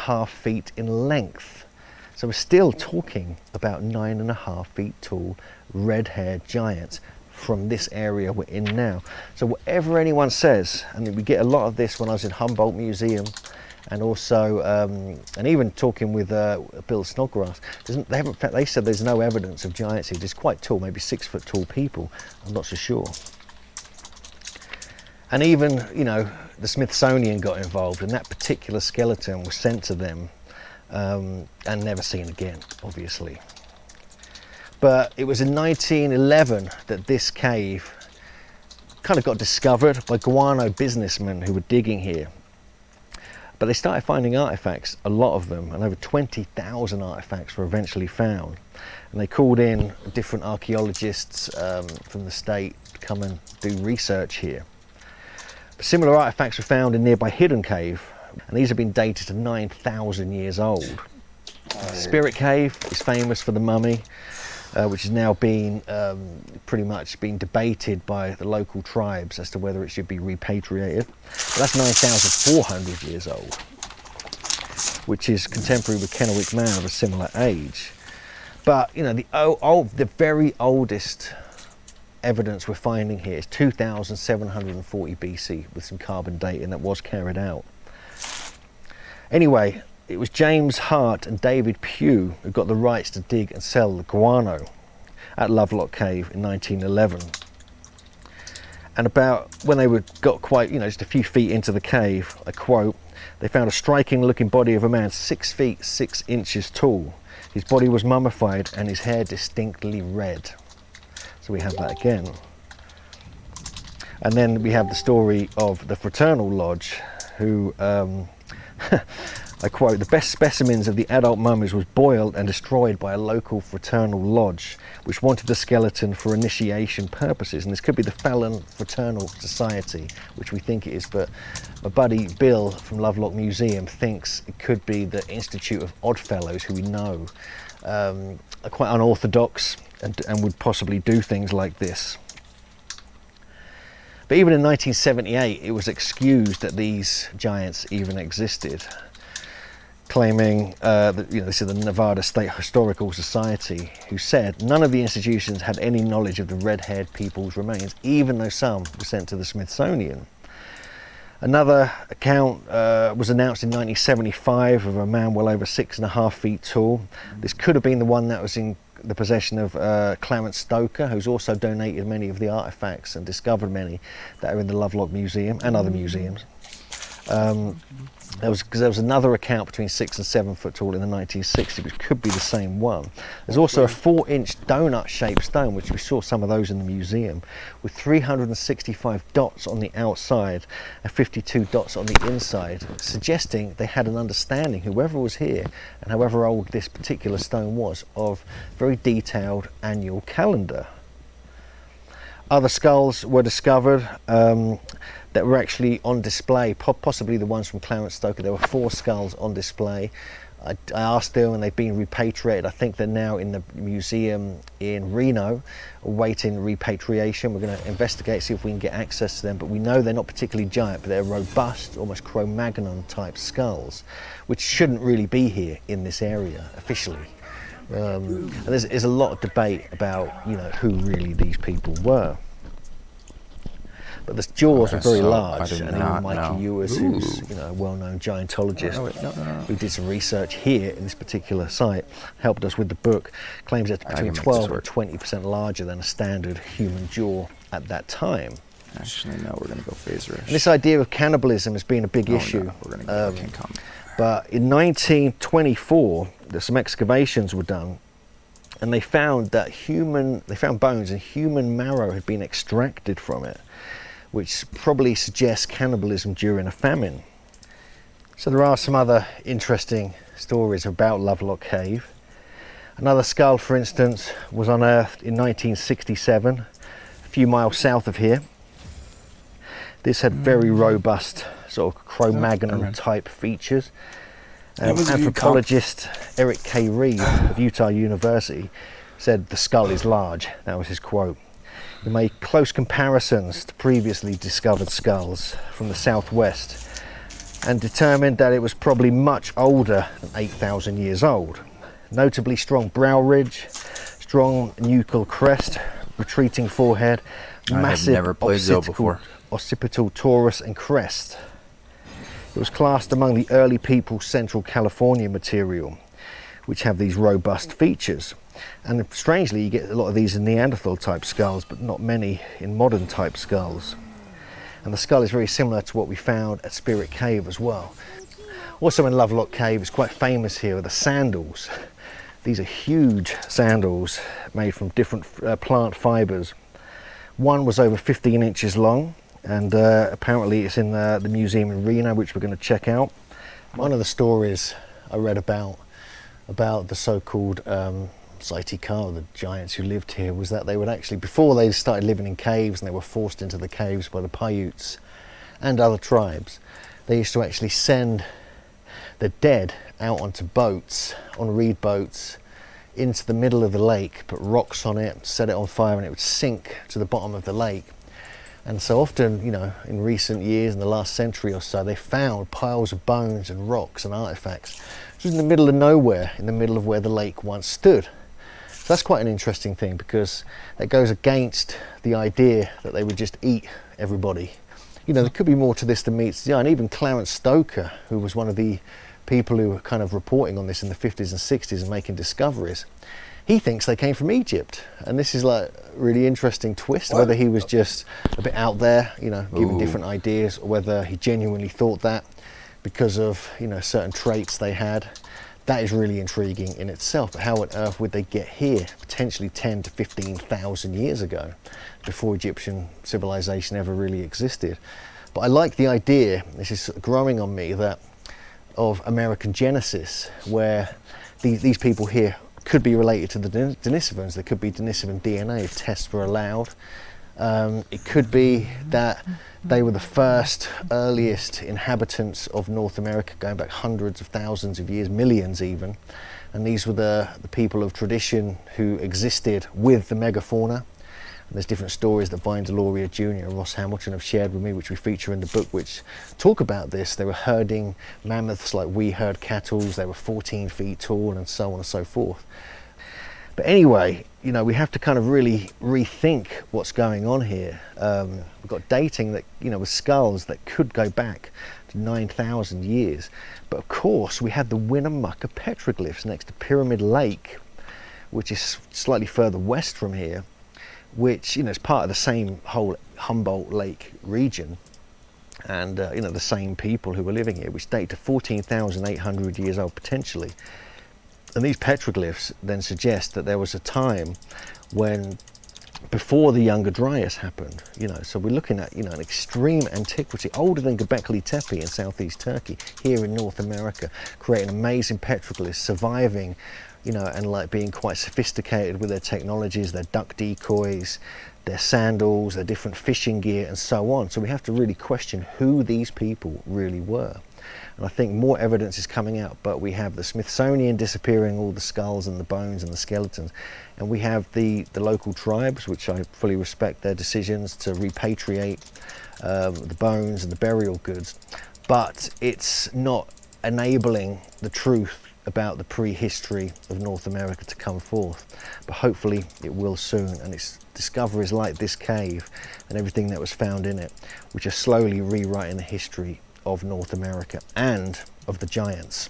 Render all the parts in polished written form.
9.5 feet in length. So we're still talking about 9.5 feet tall red-haired giants from this area we're in now. So whatever anyone says, and we get a lot of this when I was in Humboldt Museum, and also and even talking with Bill Snodgrass, they said there's no evidence of giants here. It's quite tall, maybe 6 foot tall people. I'm not so sure. And even, you know, the Smithsonian got involved, and that particular skeleton was sent to them and never seen again, obviously. But it was in 1911 that this cave kind of got discovered by guano businessmen who were digging here. But they started finding artifacts, a lot of them, and over 20,000 artifacts were eventually found. And they called in different archaeologists from the state to come and do research here. Similar artifacts were found in nearby Hidden Cave, and these have been dated to 9,000 years old. Spirit Cave is famous for the mummy, which has now been pretty much been debated by the local tribes as to whether it should be repatriated. But that's 9,400 years old, which is contemporary with Kennewick Man of a similar age. But you know, the very oldest evidence we're finding here is 2,740 BC with some carbon dating that was carried out. Anyway, it was James Hart and David Pugh who got the rights to dig and sell the guano at Lovelock Cave in 1911. And about when they got quite, you know, just a few feet into the cave, I quote, they found a striking looking body of a man 6 feet 6 inches tall. His body was mummified and his hair distinctly red. So we have that again. And then we have the story of the Fraternal Lodge, who, I quote, the best specimens of the adult mummies was boiled and destroyed by a local Fraternal Lodge, which wanted the skeleton for initiation purposes. And this could be the Felon Fraternal Society, which we think it is, but my buddy Bill from Lovelock Museum thinks it could be the Institute of Oddfellows, who we know are quite unorthodox and would possibly do things like this. But even in 1978, it was excused that these giants even existed, claiming that, you know, this is the Nevada State Historical Society, who said none of the institutions had any knowledge of the red-haired people's remains, even though some were sent to the Smithsonian. Another account was announced in 1975 of a man well over 6.5 feet tall. This could have been the one that was in the possession of Clarence Stoker, who's also donated many of the artifacts and discovered many that are in the Lovelock Museum and other museums. There was another account between 6 and 7 foot tall in the 1960s, which could be the same one. There's also a 4-inch donut-shaped stone, which we saw some of those in the museum, with 365 dots on the outside and 52 dots on the inside, suggesting they had an understanding, whoever was here and however old this particular stone was, of very detailed annual calendar. Other skulls were discovered that were actually on display, possibly the ones from Clarence Stoker. There were 4 skulls on display. I asked them, and they've been repatriated. I think they're now in the museum in Reno, awaiting repatriation. We're going to investigate, see if we can get access to them. But we know they're not particularly giant, but they're robust, almost Cro-Magnon type skulls, which shouldn't really be here in this area officially. And there's a lot of debate about, you know, who really these people were. But the jaws are very large, and even Mikey Ewers, who's, you know, a well-known giantologist, who did some research here in this particular site, helped us with the book, claims it's between 12 and 20% larger than a standard human jaw at that time. Actually, no, we're going to go phaser. This idea of cannibalism has been a big issue. No, we're going to go King Kong. But in 1924, some excavations were done, and they found that bones and human marrow had been extracted from it, which probably suggests cannibalism during a famine. So there are some other interesting stories about Lovelock Cave. Another skull, for instance, was unearthed in 1967, a few miles south of here. This had very robust sort of Cro-Magnon type features. Anthropologist Eric K. Reed of Utah University said the skull is large. That was his quote. He made close comparisons to previously discovered skulls from the southwest, and determined that it was probably much older than 8,000 years old. Notably strong brow ridge, strong nuchal crest, retreating forehead, massive never played Zo before. occipital torus and crest. It was classed among the early people's Central California material, which have these robust features. And strangely, you get a lot of these in Neanderthal type skulls, but not many in modern type skulls. And the skull is very similar to what we found at Spirit Cave as well. Also in Lovelock Cave, it's quite famous here, are the sandals. These are huge sandals made from different plant fibers. One was over 15 inches long, and apparently it's in the museum in Reno, which we're going to check out. One of the stories I read about the so-called Saiti-Ka, the giants who lived here, was that they would actually, before they started living in caves and they were forced into the caves by the Paiutes and other tribes, they used to actually send the dead out onto boats, on reed boats, into the middle of the lake, put rocks on it, set it on fire, and it would sink to the bottom of the lake. And so often, you know, in recent years, in the last century or so, they found piles of bones and rocks and artifacts just in the middle of nowhere, in the middle of where the lake once stood. So that's quite an interesting thing, because that goes against the idea that they would just eat everybody. You know, there could be more to this than meets the eye. And even Clarence Stoker, who was one of the people who were kind of reporting on this in the 50s and 60s and making discoveries, he thinks they came from Egypt. And this is like a really interesting twist, whether he was just a bit out there, you know, giving different ideas, or whether he genuinely thought that because of, you know, certain traits they had. That is really intriguing in itself. But how on earth would they get here potentially 10 to 15,000 years ago, before Egyptian civilization ever really existed? But I like the idea, this is growing on me, that of American Genesis, where these people here could be related to the Denisovans. There could be Denisovan DNA if tests were allowed. It could be that they were the first, earliest inhabitants of North America, going back hundreds of thousands of years, millions even. And these were the people of tradition who existed with the megafauna. And there's different stories that Vine Deloria Jr. and Ross Hamilton have shared with me, which we feature in the book, which talk about this. They were herding mammoths like we herd cattle. They were 14 feet tall, and so on and so forth. But anyway, you know, we have to kind of really rethink what's going on here. We've got dating that, you know, with skulls that could go back to 9,000 years. But of course, we had the Winnemucca petroglyphs next to Pyramid Lake, which is slightly further west from here, which, you know, is part of the same whole Humboldt Lake region, and you know, the same people who were living here, which date to 14,800 years old potentially. And these petroglyphs then suggest that there was a time when, before the Younger Dryas happened, you know, so we're looking at, you know, an extreme antiquity, older than Göbekli Tepe in southeast Turkey, here in North America, creating amazing petroglyphs, surviving, you know, and like being quite sophisticated with their technologies, their duck decoys, their sandals, their different fishing gear, and so on. So we have to really question who these people really were. And I think more evidence is coming out, but we have the Smithsonian disappearing all the skulls and the bones and the skeletons, and we have the local tribes, which I fully respect their decisions to repatriate the bones and the burial goods, but it's not enabling the truth about the prehistory of North America to come forth. But hopefully it will soon, and it's discoveries like this cave and everything that was found in it which are slowly rewriting the history of North America and of the giants.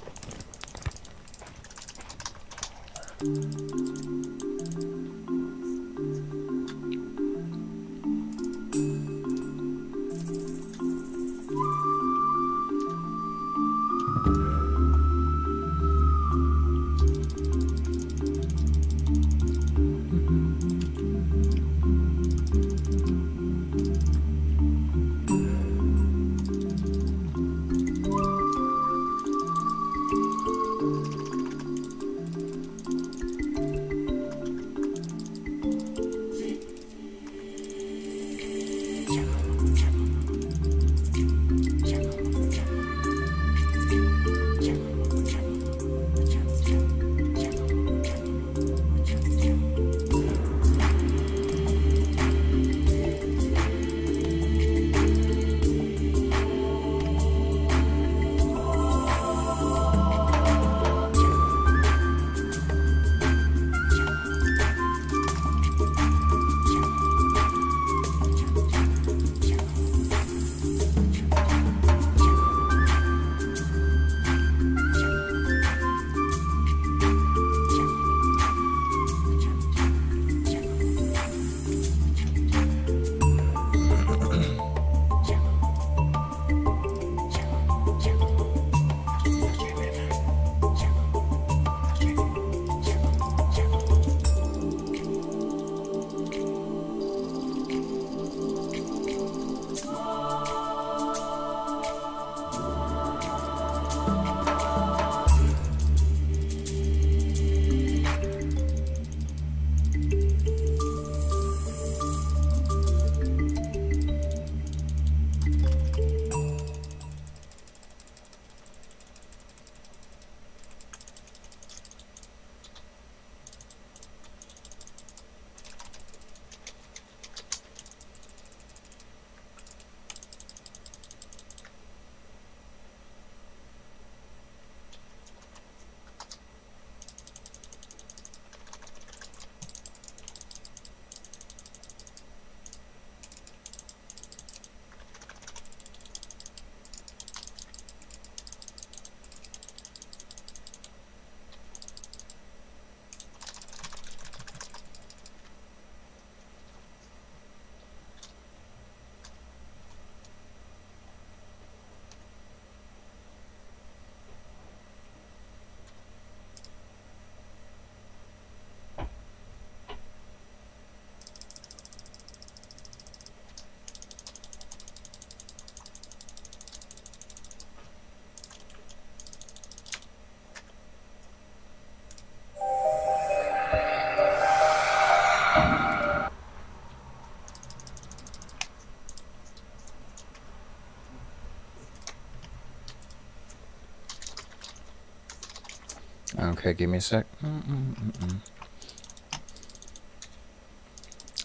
Okay, give me a sec.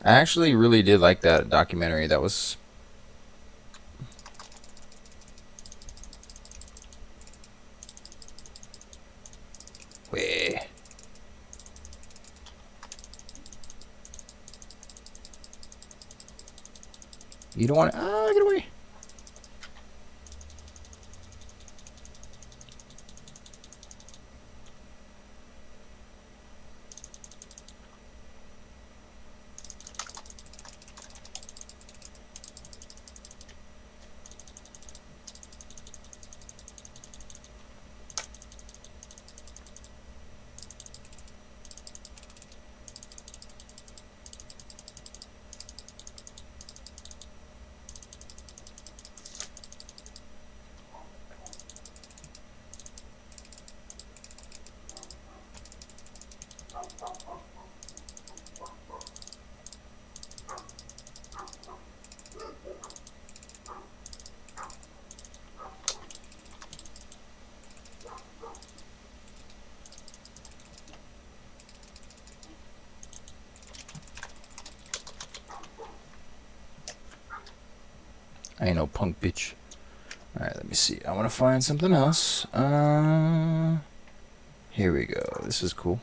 I actually really did like that documentary. That was... Wait. You don't want to... Ah, get away. I ain't no punk bitch. Alright, let me see. I want to find something else. Here we go. This is cool.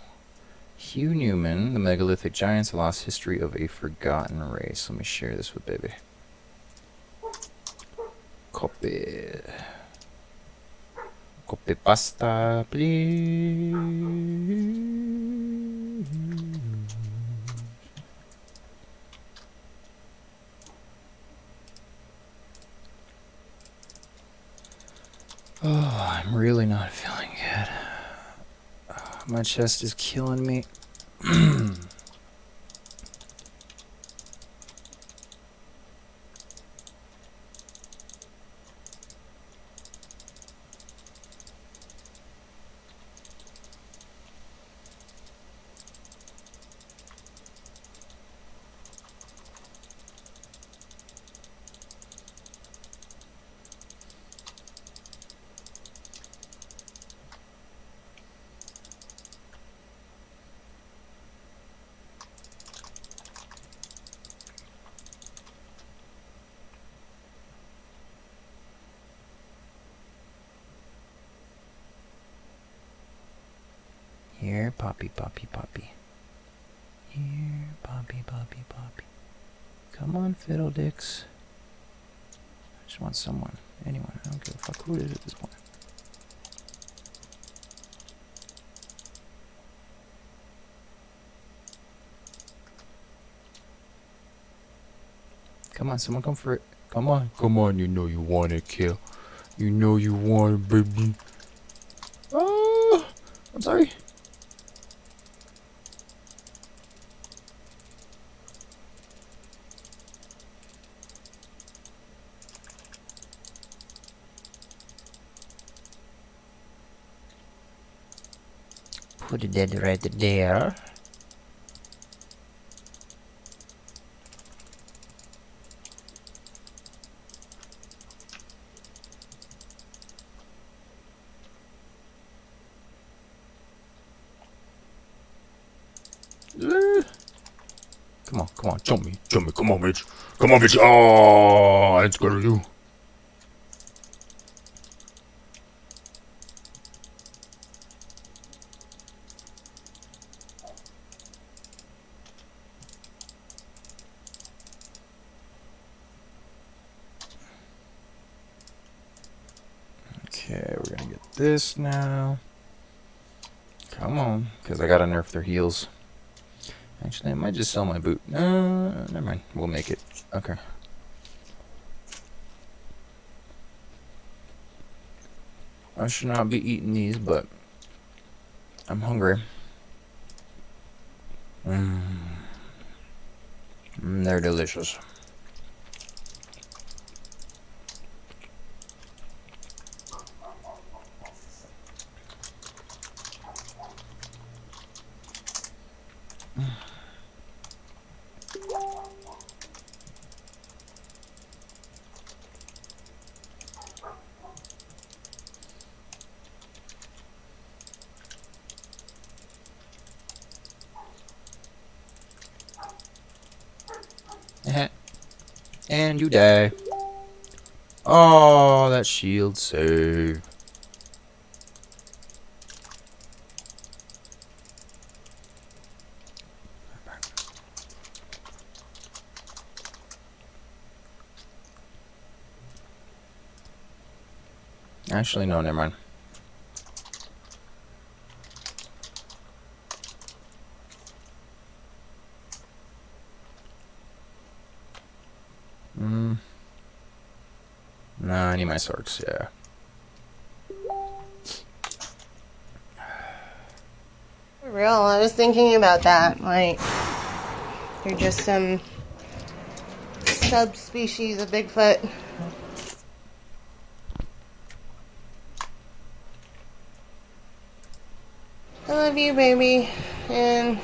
Hugh Newman, the megalithic giants, the lost history of a forgotten race. Let me share this with baby. Copy. Copy pasta, please. Oh, I'm really not feeling good. Oh, my chest is killing me. Here, Poppy, Poppy, Poppy. Here, Poppy, Poppy, Poppy. Come on, Fiddledicks. I just want someone. Anyone. I don't give a fuck who it is at this point. Come on, someone come for it. Come on. Come on, you know you want it, kill. You know you want it, baby. Oh, I'm sorry. Put it dead right there. Come on, jump me, come on, bitch. Come on, bitch. Oh, it's good to you. Okay, we're gonna get this now. Come on, because I gotta nerf their heals. Actually, I might just sell my boot. No, never mind. We'll make it. Okay. I should not be eating these, but I'm hungry. They're delicious. And you die. Oh, that shield save. Actually, no, never mind. Nah, I need my swords, yeah. For real, I was thinking about that. Like, you're just some subspecies of Bigfoot. I love you, baby. And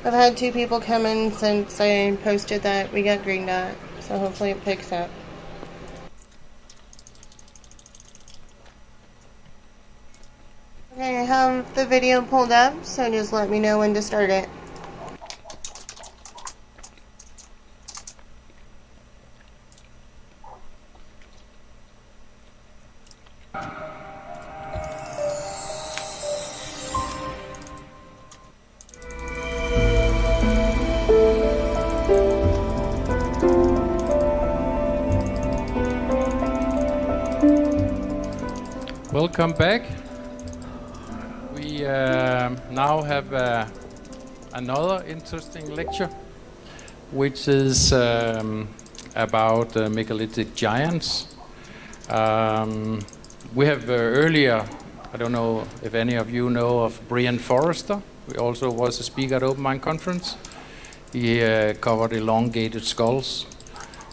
I've had 2 people come in since I posted that we got green dot. So hopefully it picks up. Okay, I have the video pulled up, so just let me know when to start it. Welcome back. We now have another interesting lecture, which is about megalithic giants. We have earlier, I don't know if any of you know of Brian Forrester. He also was a speaker at Open Mind Conference. He covered elongated skulls,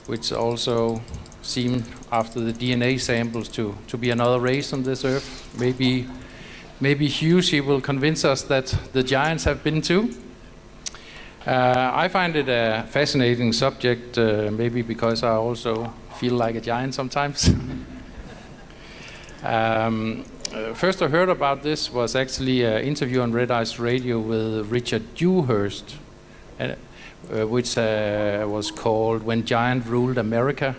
which also seem after the DNA samples to be another race on this earth. Maybe Suzy will convince us that the giants have been too. I find it a fascinating subject, maybe because I also feel like a giant sometimes. First I heard about this was actually an interview on Red Eyes Radio with Richard Dewhurst, which was called When Giant Ruled America,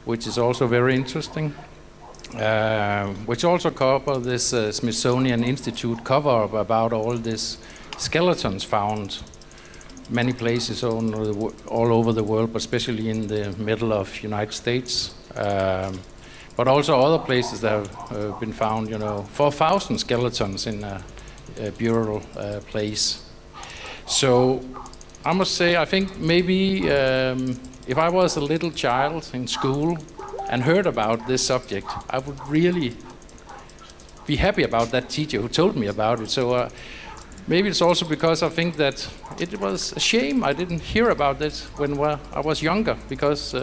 which is also very interesting, which also covers this Smithsonian Institute cover-up about all these skeletons found many places all over the world, but especially in the middle of United States. But also other places that have been found, 4,000 skeletons in a burial place. So I must say, I think maybe if I was a little child in school and heard about this subject, I would really be happy about that teacher who told me about it. So maybe it's also because I think that it was a shame I didn't hear about this when I was younger, because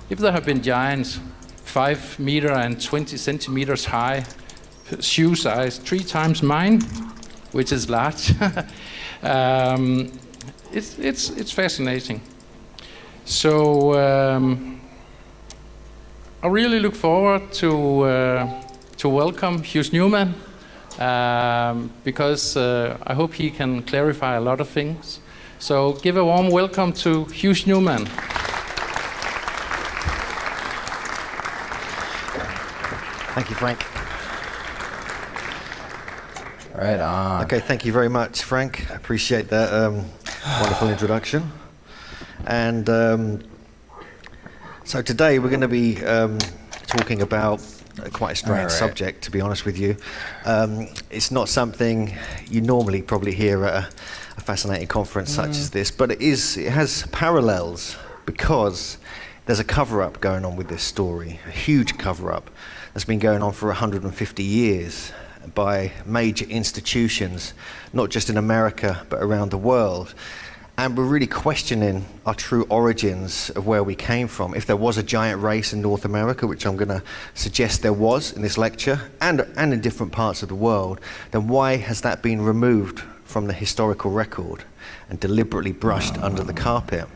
if there have been giants 5 meters and 20 centimeters high, shoe size 3 times mine, which is large, it's fascinating. So I really look forward to welcome Hugh Newman, because I hope he can clarify a lot of things. So give a warm welcome to Hugh Newman. Thank you, Frank. Right on. Okay, thank you very much, Frank. I appreciate that wonderful introduction. And so today we're going to be talking about quite a strange subject, to be honest with you. It's not something you normally probably hear at a fascinating conference such as this, but it has parallels, because there's a cover-up going on with this story, a huge cover-up that's been going on for 150 years by major institutions, not just in America, but around the world. And we're really questioning our true origins of where we came from. If there was a giant race in North America, which I'm going to suggest there was in this lecture, and in different parts of the world, then why has that been removed from the historical record and deliberately brushed under the carpet?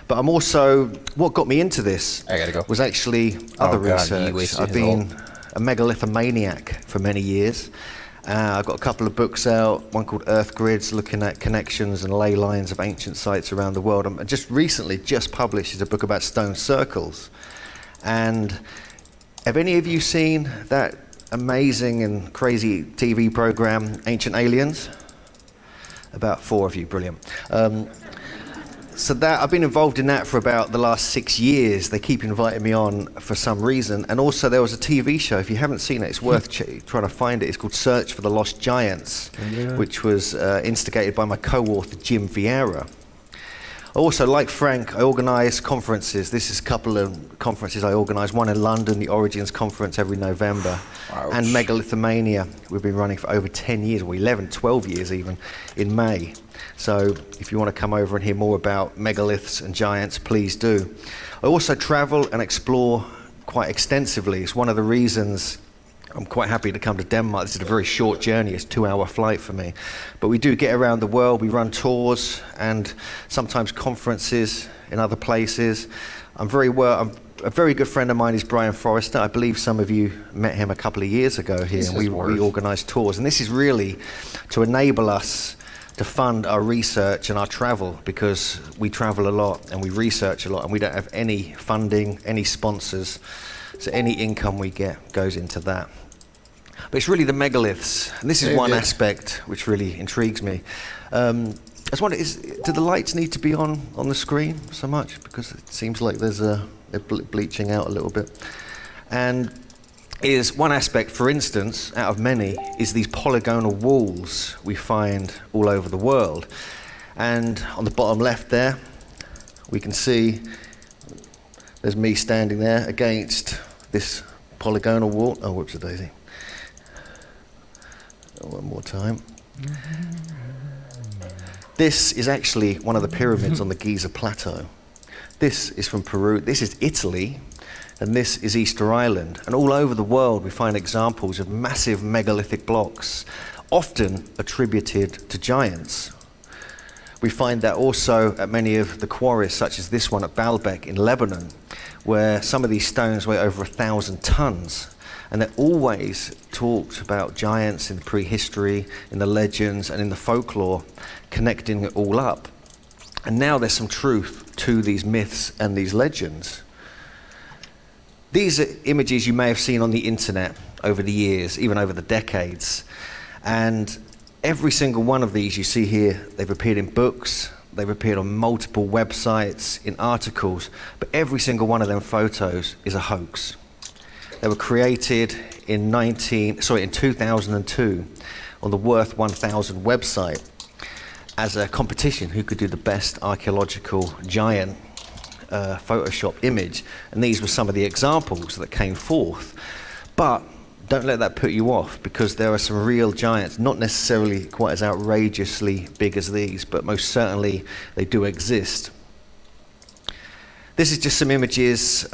But I'm also, what got me into this was actually other research. I've been a megalithomaniac for many years, I've got a couple of books out, one called Earth Grids, looking at connections and ley lines of ancient sites around the world. And just recently just published a book about stone circles. And have any of you seen that amazing and crazy TV program, Ancient Aliens? About 4 of you, brilliant. So that I've been involved in that for about the last 6 years. They keep inviting me on for some reason. And also there was a TV show, if you haven't seen it, it's worth trying to find it. It's called Search for the Lost Giants, which was instigated by my co-author Jim Vieira. Also, like Frank, I organise conferences. This is a couple of conferences I organise. One in London, the Origins Conference every November. Ouch. And Megalithomania, we've been running for over 10 years, or 11, 12 years even, in May. So if you want to come over and hear more about megaliths and giants, please do. I also travel and explore quite extensively. It's one of the reasons I'm quite happy to come to Denmark. This is a very short journey, it's a 2-hour flight for me. But we do get around the world, we run tours and sometimes conferences in other places. A very good friend of mine is Brian Forrester. I believe some of you met him a couple of years ago here, and we organise tours. And this is really to enable us to fund our research and our travel, because we travel a lot and we research a lot and we don't have any funding, any sponsors, so any income we get goes into that. But it's really the megaliths, and this is one aspect which really intrigues me. I was wondering, do the lights need to be on the screen so much? Because it seems like they're bleaching out a little bit. And is one aspect, for instance, out of many, is these polygonal walls we find all over the world. And on the bottom left there, we can see there's me standing there against this polygonal wall. Oh, whoops a daisy. One more time. This is actually one of the pyramids on the Giza Plateau. This is from Peru, this is Italy, and this is Easter Island. And all over the world we find examples of massive megalithic blocks, often attributed to giants. We find that also at many of the quarries, such as this one at Baalbek in Lebanon, where some of these stones weigh over 1,000 tons. And they're always talked about giants in the prehistory, in the legends, and in the folklore, connecting it all up. And now there's some truth to these myths and these legends. These are images you may have seen on the internet over the years, even over the decades. And every single one of these you see here, they've appeared in books, they've appeared on multiple websites, in articles, but every single one of them photos is a hoax. They were created in 2002 on the Worth 1000 website as a competition who could do the best archaeological giant Photoshop image, and these were some of the examples that came forth. But don't let that put you off, because there are some real giants, not necessarily quite as outrageously big as these, but most certainly they do exist. This is just some images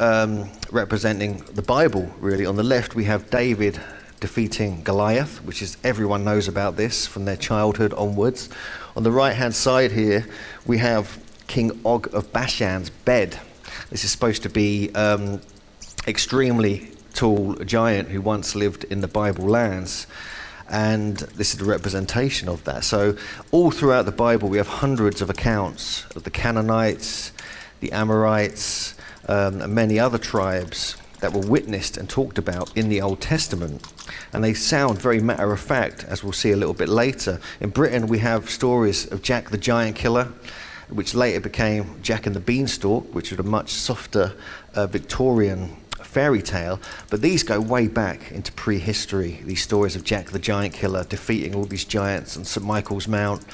representing the Bible, really. On the left we have David defeating Goliath, which is, everyone knows about this from their childhood onwards. On the right hand side here we have King Og of Bashan's bed. This is supposed to be extremely tall giant who once lived in the Bible lands, and this is the representation of that. So all throughout the Bible we have hundreds of accounts of the Canaanites, the Amorites, and many other tribes that were witnessed and talked about in the Old Testament. And they sound very matter-of-fact, as we'll see a little bit later. In Britain we have stories of Jack the Giant Killer, which later became Jack and the Beanstalk, which was a much softer Victorian fairy tale. But these go way back into prehistory, these stories of Jack the Giant Killer defeating all these giants on St Michael's Mount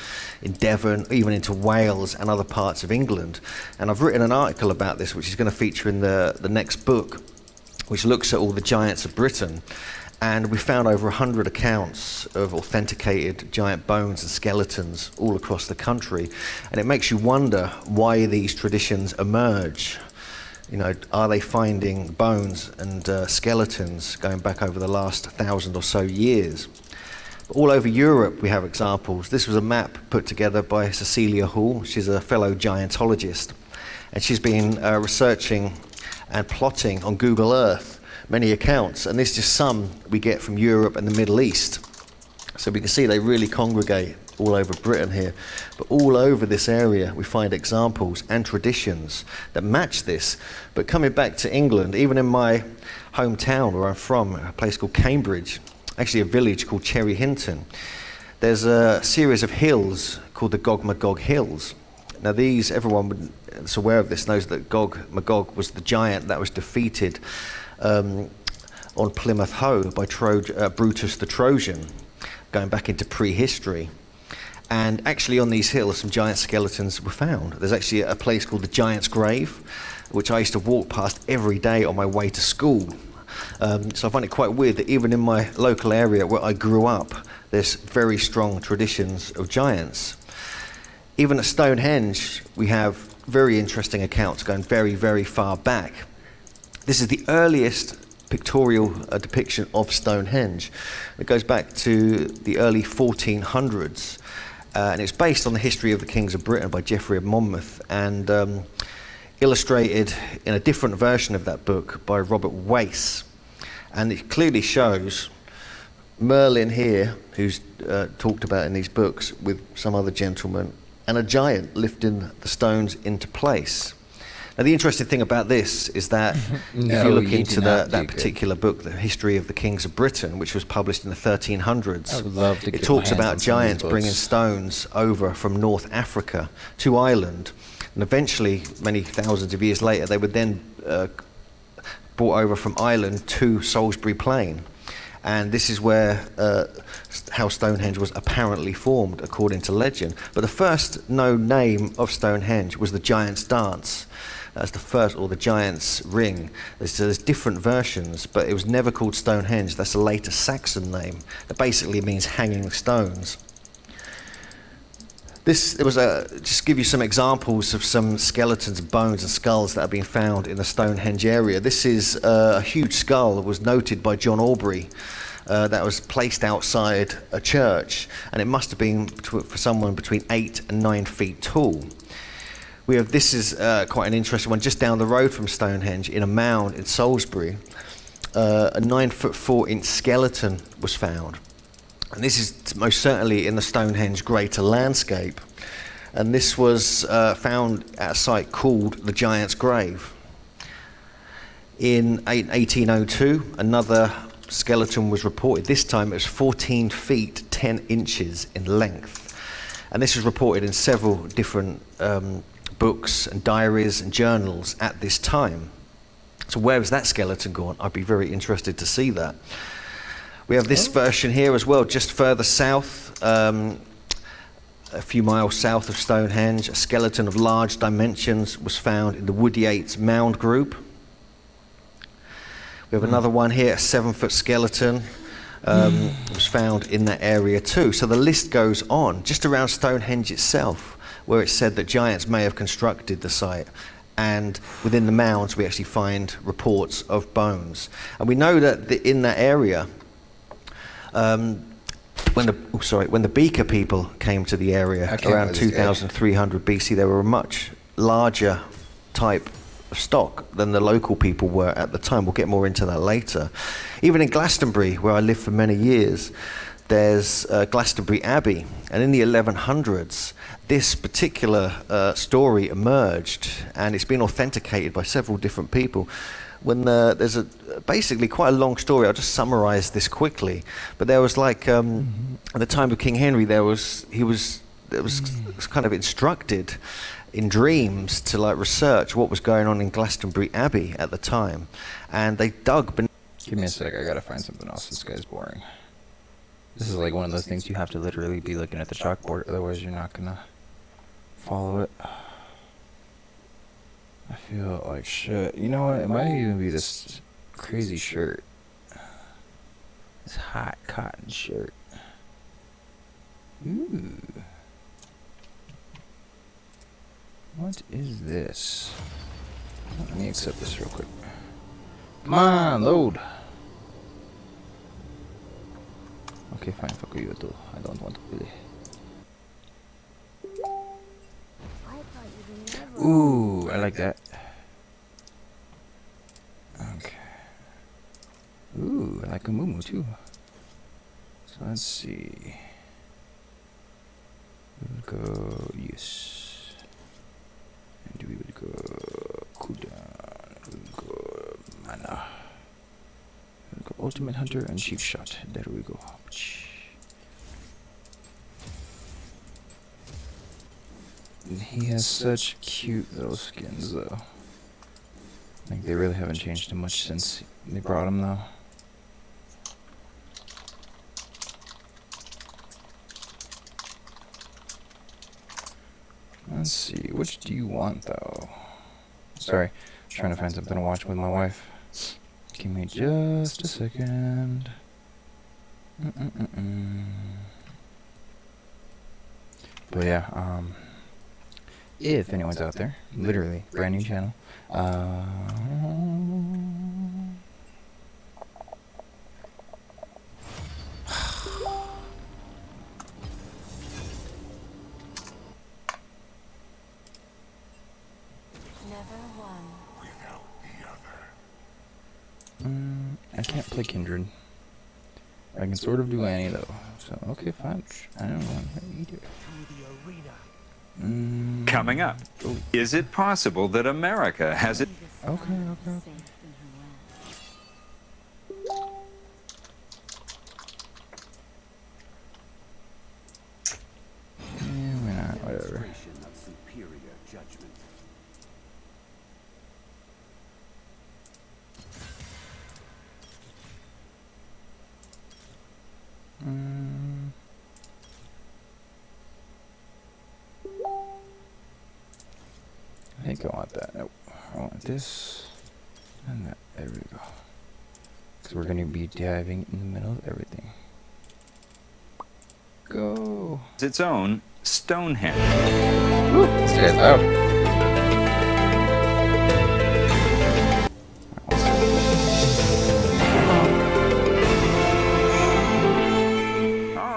in Devon, even into Wales and other parts of England. And I've written an article about this, which is going to feature in the next book, which looks at all the giants of Britain. And we found over 100 accounts of authenticated giant bones and skeletons all across the country. And it makes you wonder why these traditions emerge. You know, are they finding bones and skeletons going back over the last 1,000 or so years? All over Europe we have examples. This was a map put together by Cecilia Hall. She's a fellow giantologist. And she's been researching and plotting on Google Earth many accounts, and this is just some we get from Europe and the Middle East. So we can see they really congregate all over Britain here. But all over this area we find examples and traditions that match this. But coming back to England, even in my hometown where I'm from, a place called Cambridge, actually a village called Cherry Hinton, there's a series of hills called the Gog Magog Hills. Now these, everyone that's aware of this knows that Gog Magog was the giant that was defeated on Plymouth Hoe by Brutus the Trojan, going back into prehistory. And actually on these hills some giant skeletons were found. There's actually a place called the Giant's Grave, which I used to walk past every day on my way to school. So I find it quite weird that even in my local area where I grew up, there's very strong traditions of giants. Even at Stonehenge, we have very interesting accounts going very, very far back. This is the earliest pictorial depiction of Stonehenge. It goes back to the early 1400s, and it's based on the History of the Kings of Britain by Geoffrey of Monmouth, and illustrated in a different version of that book by Robert Wace. And it clearly shows Merlin here, who's talked about in these books, with some other gentleman, and a giant lifting the stones into place. Now the interesting thing about this is that if you look into that particular book, The History of the Kings of Britain, which was published in the 1300s, it talks about giants bringing stones over from North Africa to Ireland, and eventually, many thousands of years later, they were then brought over from Ireland to Salisbury Plain. And this is where how Stonehenge was apparently formed, according to legend. But the first known name of Stonehenge was the Giant's Dance. That's the first, or the Giant's Ring. There's different versions, but it was never called Stonehenge. That's a later Saxon name. That basically means hanging stones. There was just give you some examples of some skeletons, bones and skulls that have been found in the Stonehenge area. This is a huge skull that was noted by John Aubrey that was placed outside a church, and it must have been for someone between 8 and 9 feet tall. This is quite an interesting one, just down the road from Stonehenge in a mound in Salisbury. A 9-foot-4-inch skeleton was found. And this is most certainly in the Stonehenge greater landscape. And this was found at a site called the Giant's Grave. In 1802, another skeleton was reported. This time it was 14 feet 10 inches in length. And this was reported in several different books and diaries and journals at this time. So where was that skeleton gone? I'd be very interested to see that. We have this version here as well, just further south, a few miles south of Stonehenge. A skeleton of large dimensions was found in the Wood Yates Mound Group. We have another one here, a 7-foot skeleton was found in that area too. So the list goes on, just around Stonehenge itself, where it's said that giants may have constructed the site. And within the mounds we actually find reports of bones. And we know that in that area, when the Beaker people came to the area around 2300 BC, they were a much larger type of stock than the local people were at the time. We'll get more into that later. Even in Glastonbury, where I lived for many years, there's Glastonbury Abbey, and in the 1100s this particular story emerged, and it's been authenticated by several different people. When there's basically quite a long story. I'll just summarize this quickly. But there was like at the time of King Henry, he was kind of instructed in dreams to like research what was going on in Glastonbury Abbey at the time, and they dug. Give me a sec. I gotta find something else. This guy's boring. This is like one of those things you have to literally be looking at the chalkboard, otherwise you're not gonna follow it. I feel like shit. You know what? It might even be this crazy shirt. This hot cotton shirt. Ooh. What is this? Let me accept this real quick. Come on, load. Okay, fine. Fuck you too. I don't want to play. Ooh, I like that. Okay. Ooh, I like a muumuu too. So let's see. We'll go yes. And we will go cooldown. We'll go mana. We'll go ultimate hunter and chief shot. There we go. And he has such cute little skins though. Like they really haven't changed too much since they brought him though. Let's see, which do you want though? Sorry, trying to find something to watch with my wife. Give me just a second. But yeah, if anyone's out there, literally, brand new channel, I can't play Kindred. I can sort of do Annie though. So okay, fine. I don't know how you do it. Coming up, is it possible that America has it? Okay. Yeah, why not? Whatever. I think I want that. Nope. I want this and that. There we go. Because we're going to be diving in the middle of everything. Go! Its own Stonehenge. Woo! This guy's loud.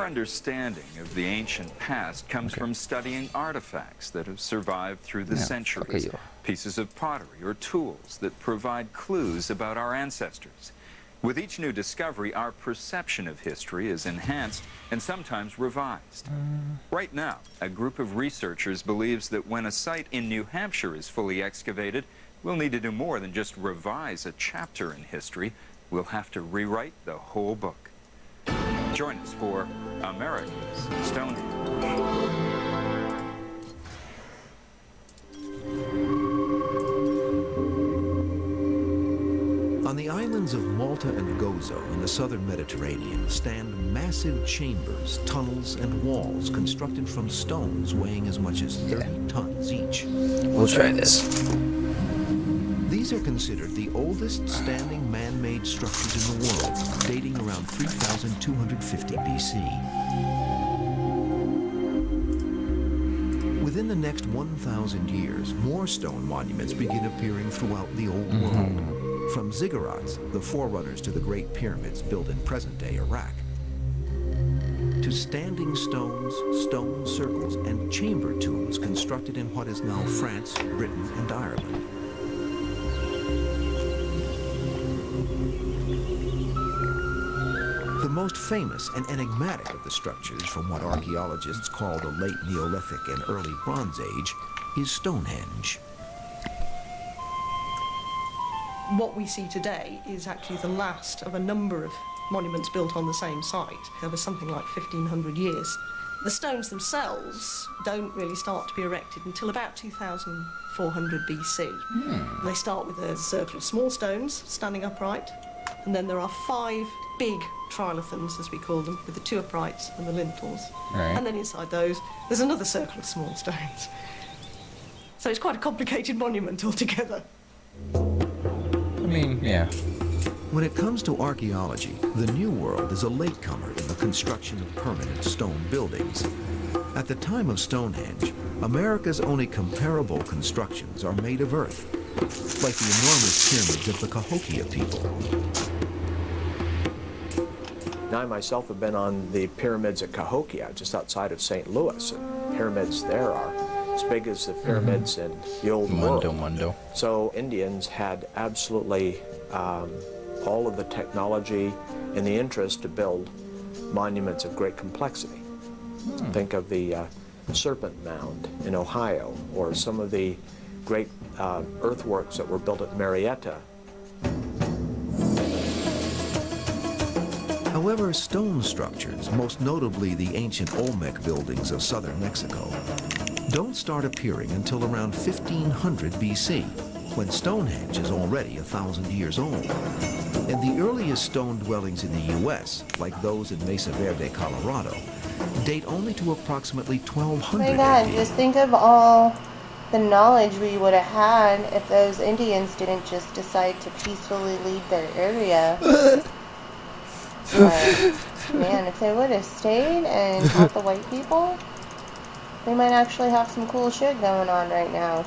Understanding of the ancient past comes from studying artifacts that have survived through the centuries, pieces of pottery or tools that provide clues about our ancestors. With each new discovery, our perception of history is enhanced and sometimes revised. Right now, a group of researchers believes that when a site in New Hampshire is fully excavated, we'll need to do more than just revise a chapter in history. We'll have to rewrite the whole book. Join us for America's Stonehenge. On the islands of Malta and Gozo in the southern Mediterranean stand massive chambers, tunnels, and walls constructed from stones weighing as much as 30 tons each. We'll try this. These are considered the oldest standing man-made structures in the world, dating around 3,250 BC. Within the next 1,000 years, more stone monuments begin appearing throughout the Old World. From ziggurats, the forerunners to the Great Pyramids built in present-day Iraq, to standing stones, stone circles, and chamber tombs constructed in what is now France, Britain, and Ireland. The most famous and enigmatic of the structures from what archaeologists call the late Neolithic and early Bronze Age is Stonehenge. What we see today is actually the last of a number of monuments built on the same site over something like 1,500 years. The stones themselves don't really start to be erected until about 2,400 BC. They start with a circle of small stones standing upright, and then there are 5 big trilithons, as we call them, with the 2 uprights and the lintels. Right. And then inside those, there's another circle of small stones. So it's quite a complicated monument altogether. I mean, yeah. When it comes to archaeology, the New World is a latecomer in the construction of permanent stone buildings. At the time of Stonehenge, America's only comparable constructions are made of earth, like the enormous pyramids of the Cahokia people. I myself have been on the pyramids at Cahokia, just outside of St. Louis, and pyramids there are as big as the pyramids in the old world. So Indians had absolutely all of the technology and the interest to build monuments of great complexity. Think of the Serpent Mound in Ohio, or some of the great earthworks that were built at Marietta. However, stone structures, most notably the ancient Olmec buildings of southern Mexico, don't start appearing until around 1500 BC, when Stonehenge is already 1,000 years old. And the earliest stone dwellings in the U.S., like those in Mesa Verde, Colorado, date only to approximately 1200 Oh my God, AD. just think of all the knowledge we would have had if those Indians didn't just decide to peacefully leave their area. Man, if they would have stayed and taught the white people, they might actually have some cool shit going on right now.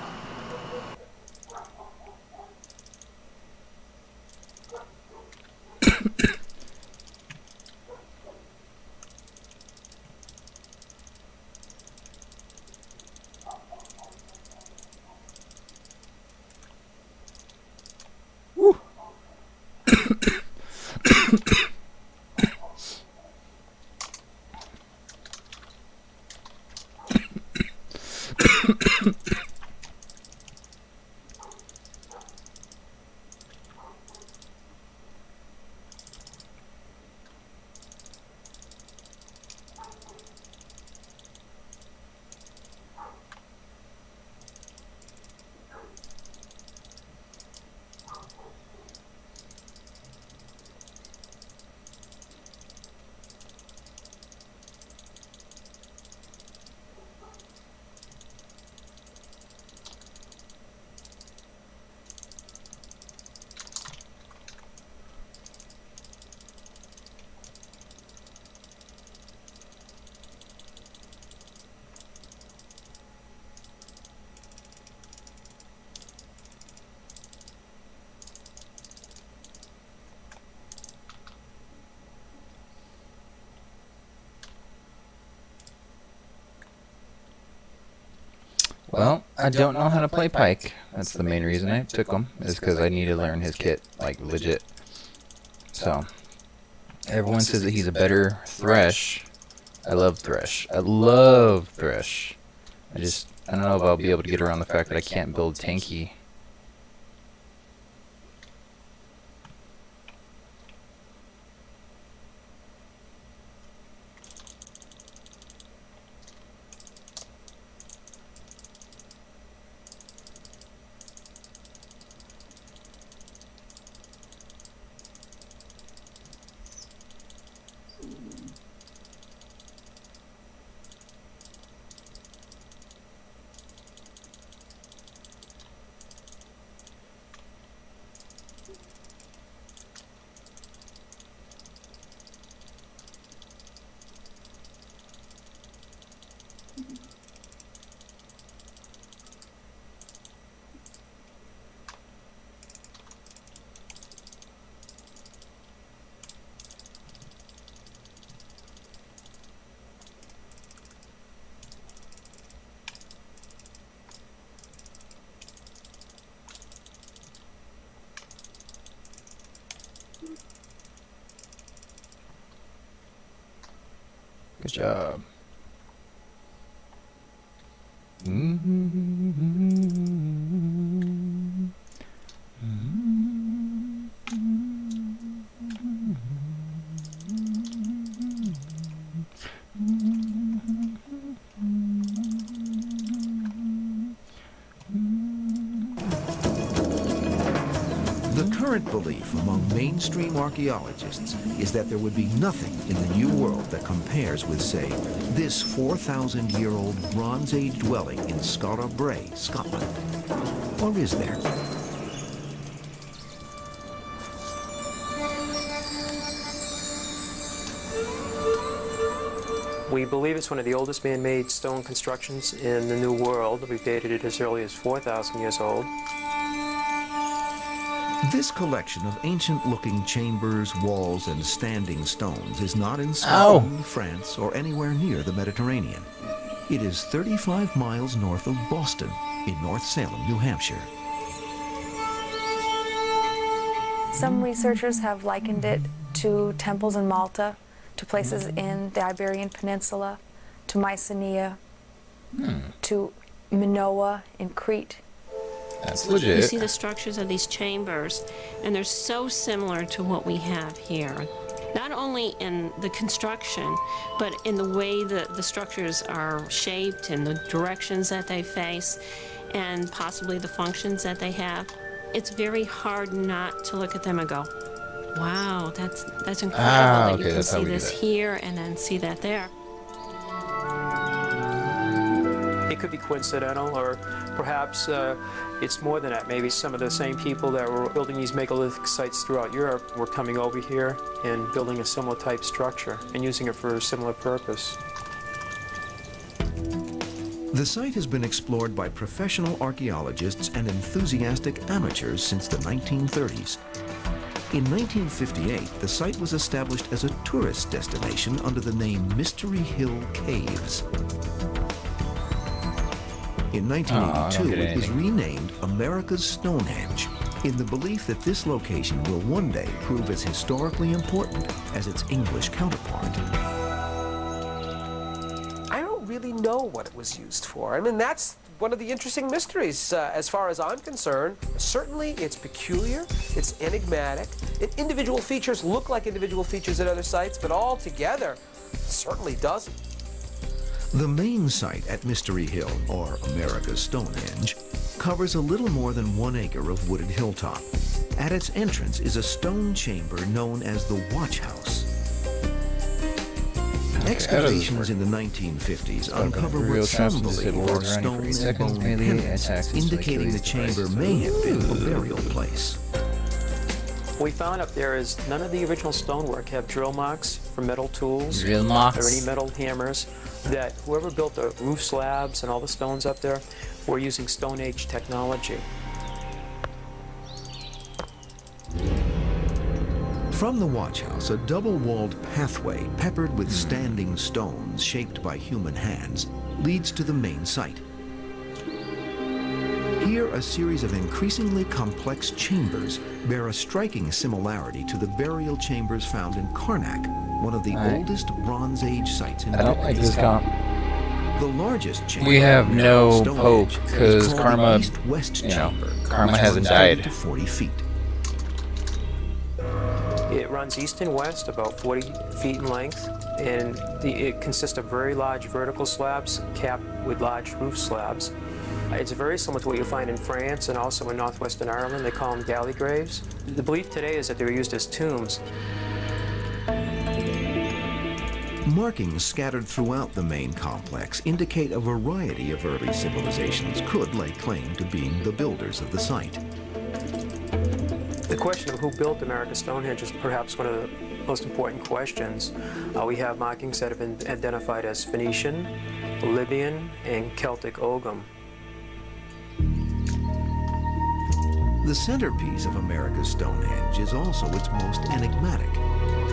Well, I don't know how to play Pike. That's the main reason I took him, is because I need to learn his kit, like, legit. So, everyone says that he's a better Thresh. I love Thresh. I love Thresh. I don't know if I'll be able to get around the fact that I can't build tanky. Good job. The current belief among mainstream archaeologists is that there would be nothing in the New World that compares with, say, this 4,000-year-old Bronze Age dwelling in Skara Brae, Scotland. Or is there? We believe it's one of the oldest man-made stone constructions in the New World. We've dated it as early as 4,000 years old. This collection of ancient-looking chambers, walls, and standing stones is not in Scotland, France, or anywhere near the Mediterranean. It is 35 miles north of Boston, in North Salem, New Hampshire. Some researchers have likened it to temples in Malta to places in the Iberian Peninsula, to Mycenae, to Minoa in Crete. That's legit. You see the structures of these chambers, and they're so similar to what we have here. Not only in the construction, but in the way that the structures are shaped and the directions that they face, and possibly the functions that they have. It's very hard not to look at them and go, wow, that's incredible that you can see this here and then see that there. It could be coincidental, or perhaps it's more than that. Maybe some of the same people that were building these megalithic sites throughout Europe were coming over here and building a similar type structure and using it for a similar purpose. The site has been explored by professional archaeologists and enthusiastic amateurs since the 1930s. In 1958, the site was established as a tourist destination under the name Mystery Hill Caves. In 1982, it was renamed America's Stonehenge, in the belief that this location will one day prove as historically important as its English counterpart. I don't really know what it was used for. I mean, that's one of the interesting mysteries as far as I'm concerned. Certainly, it's peculiar, it's enigmatic, and individual features look like individual features at other sites, but all together, it certainly doesn't. The main site at Mystery Hill, or America's Stonehenge, covers a little more than 1 acre of wooded hilltop. At its entrance is a stone chamber known as the Watch House. Excavations in the 1950s uncover what some believe are stone and bone pendants, indicating the chamber may have been a burial place. What we found up there is none of the original stonework have drill marks for metal tools Drill marks. or any metal hammers. That whoever built the roof slabs and all the stones up there were using Stone Age technology. From the Watch House, a double-walled pathway peppered with standing stones shaped by human hands leads to the main site. Here, a series of increasingly complex chambers bear a striking similarity to the burial chambers found in Karnak, one of the oldest Bronze Age sites in Britain. I don't like this comp. The largest chamber. We have no pope because Karma, East-West you know, chamber, Karma which hasn't runs 30 died. to 40 feet. It runs east and west, about 40 feet in length, and it consists of very large vertical slabs capped with large roof slabs. It's very similar to what you'll find in France and also in northwestern Ireland. They call them galley graves. The belief today is that they were used as tombs. Markings scattered throughout the main complex indicate a variety of early civilizations could lay claim to being the builders of the site. The question of who built America's Stonehenge is perhaps one of the most important questions. We have markings that have been identified as Phoenician, Libyan, and Celtic Ogham. The centerpiece of America's Stonehenge is also its most enigmatic.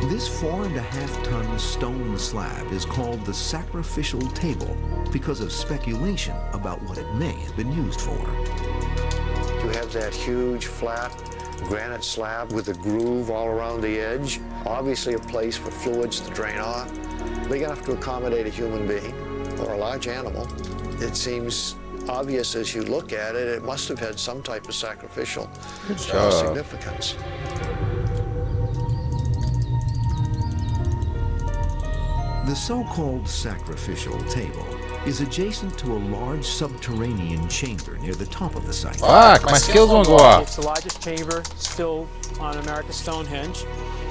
This 4.5-ton stone slab is called the sacrificial table because of speculation about what it may have been used for. You have that huge flat granite slab with a groove all around the edge, obviously a place for fluids to drain off, big enough to accommodate a human being or a large animal. It seems obvious as you look at it, it must have had some type of sacrificial significance. The so-called sacrificial table is adjacent to a large subterranean chamber near the top of the site. Fuck, my skills won't go off. It's the largest chamber still on America's Stonehenge.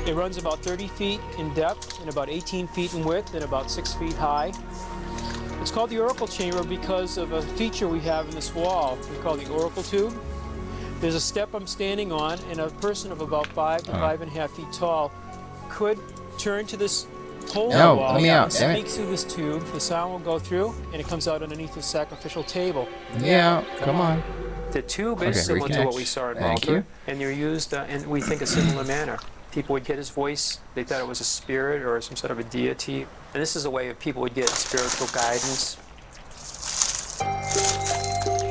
It runs about 30 feet in depth and about 18 feet in width and about 6 feet high. It's called the Oracle Chamber because of a feature we have in this wall we call the Oracle Tube. There's a step I'm standing on, and a person of about 5 to 5.5 feet tall could turn to this hole in the wall and speak through this tube. The sound will go through, and it comes out underneath the sacrificial table. Yeah, come on. The tube is similar to what we saw in Malta, and they're used in, we think, a similar manner. People would get his voice, they thought it was a spirit or some sort of a deity, and this is a way that people would get spiritual guidance.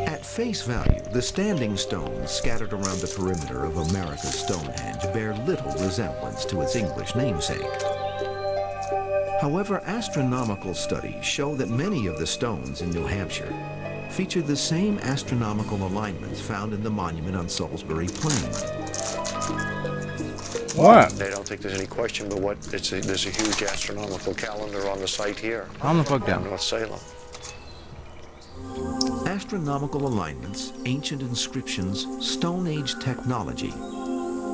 At face value, the standing stones scattered around the perimeter of America's Stonehenge bear little resemblance to its English namesake. However, astronomical studies show that many of the stones in New Hampshire feature the same astronomical alignments found in the monument on Salisbury Plain. What? They don't think there's any question but what there's a huge astronomical calendar on the site here. Calm the fuck down. North Salem. Astronomical alignments, ancient inscriptions, Stone Age technology.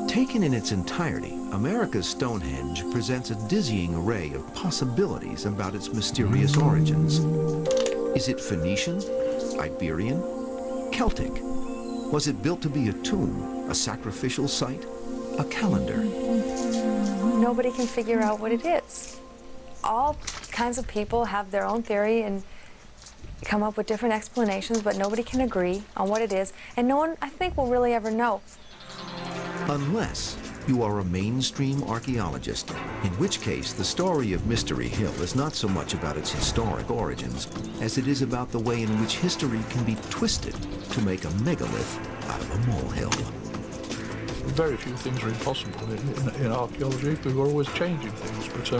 Taken in its entirety, America's Stonehenge presents a dizzying array of possibilities about its mysterious origins. Is it Phoenician, Iberian, Celtic? Was it built to be a tomb, a sacrificial site, a calendar? Nobody can figure out what it is. All kinds of people have their own theory and come up with different explanations, but nobody can agree on what it is, and no one, I think, will really ever know. Unless you are a mainstream archaeologist, in which case the story of Mystery Hill is not so much about its historic origins as it is about the way in which history can be twisted to make a megalith out of a molehill. Very few things are impossible in archaeology, but we're always changing things. But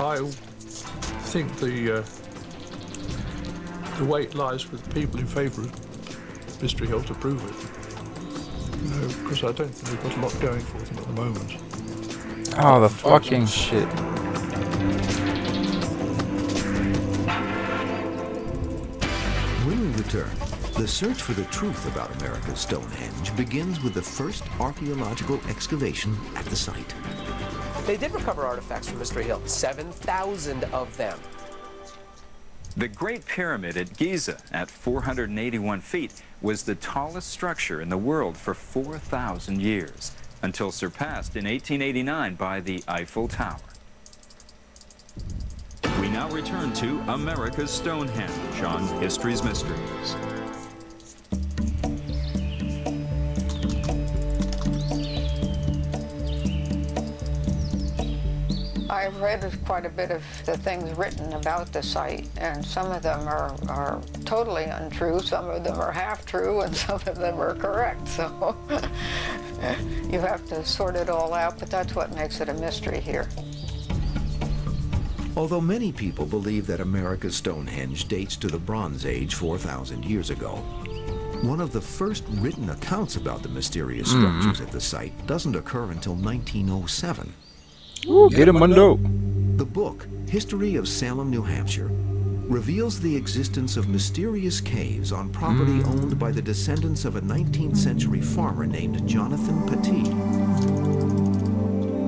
I think the weight lies with people in favour of Mystery Hill to prove it. You know, because I don't think they've got a lot going for them at the moment. Oh, the fucking shit. When we return, the search for the truth about America's Stonehenge begins with the first archaeological excavation at the site. They did recover artifacts from Mystery Hill, 7,000 of them. The Great Pyramid at Giza, at 481 feet, was the tallest structure in the world for 4,000 years, until surpassed in 1889 by the Eiffel Tower. We now return to America's Stonehenge on History's Mysteries. I've read quite a bit of the things written about the site, and some of them are totally untrue, some of them are half true, and some of them are correct. So you have to sort it all out, but that's what makes it a mystery here. Although many people believe that America's Stonehenge dates to the Bronze Age 4,000 years ago, one of the first written accounts about the mysterious structures at the site doesn't occur until 1907. Ooh, get him, Mundo. The book, History of Salem, New Hampshire, reveals the existence of mysterious caves on property owned by the descendants of a 19th century farmer named Jonathan Petit.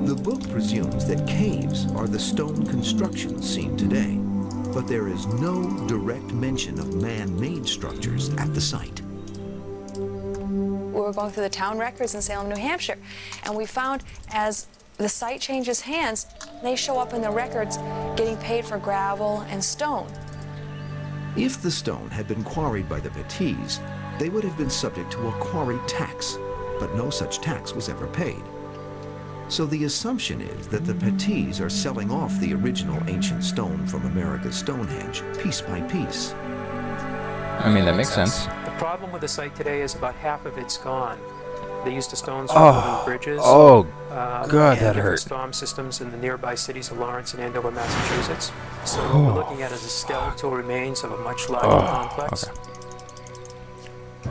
The book presumes that caves are the stone constructions seen today, but there is no direct mention of man-made structures at the site. We were going through the town records in Salem, New Hampshire, and we found as the site changes hands, they show up in the records getting paid for gravel and stone. If the stone had been quarried by the Petits, they would have been subject to a quarry tax, but no such tax was ever paid. So the assumption is that the Petits are selling off the original ancient stone from America's Stonehenge, piece by piece. I mean, that makes sense. The problem with the site today is about half of it's gone. They used the stones for building bridges. Oh, God, that hurt. Storm systems in the nearby cities of Lawrence and Andover, Massachusetts. So what we're looking at is the skeletal remains of a much larger complex. Okay.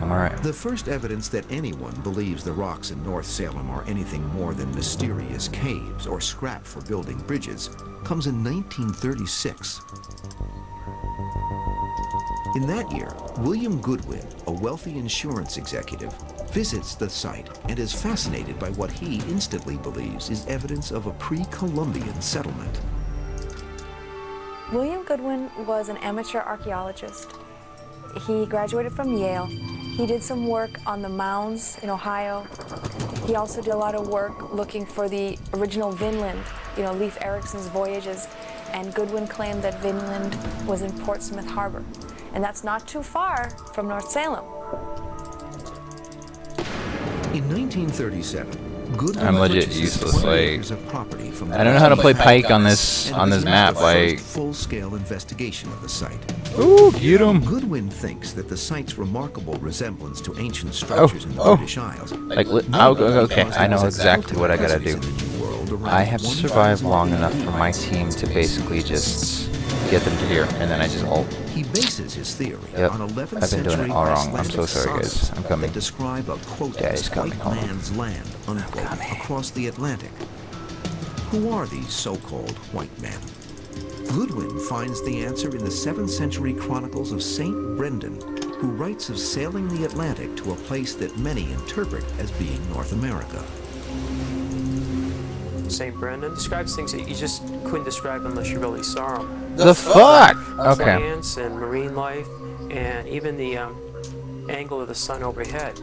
I'm alright. The first evidence that anyone believes the rocks in North Salem are anything more than mysterious caves or scrap for building bridges comes in 1936. In that year, William Goodwin, a wealthy insurance executive, visits the site and is fascinated by what he instantly believes is evidence of a pre-Columbian settlement. William Goodwin was an amateur archaeologist. He graduated from Yale. He did some work on the mounds in Ohio. He also did a lot of work looking for the original Vinland, you know, Leif Erikson's voyages, and Goodwin claimed that Vinland was in Portsmouth Harbor. And that's not too far from North Salem. In 1937, Goodwin I'm legit useless. Like, I don't know how to play Pike on this map. Like, full-scale investigation of the site. Ooh, get him. Goodwin thinks that the site's remarkable resemblance to ancient structures in the British Isles. Like, okay, I know exactly what I gotta do. build around I have to survive long enough for my team to basically just get them to here, and then I just ult. He bases his theory Yep, on 11th I've been doing it all wrong. I'm so sorry, guys. I'm coming. that describe a, quote, Daddy's coming. white man's land, unquote, across the Atlantic. Who are these so-called white men? Goodwin finds the answer in the 7th century chronicles of Saint Brendan, who writes of sailing the Atlantic to a place that many interpret as being North America. St. Brendan describes things that you just couldn't describe unless you really saw them. The fuck? Okay. Plants and marine life, and even the angle of the sun overhead.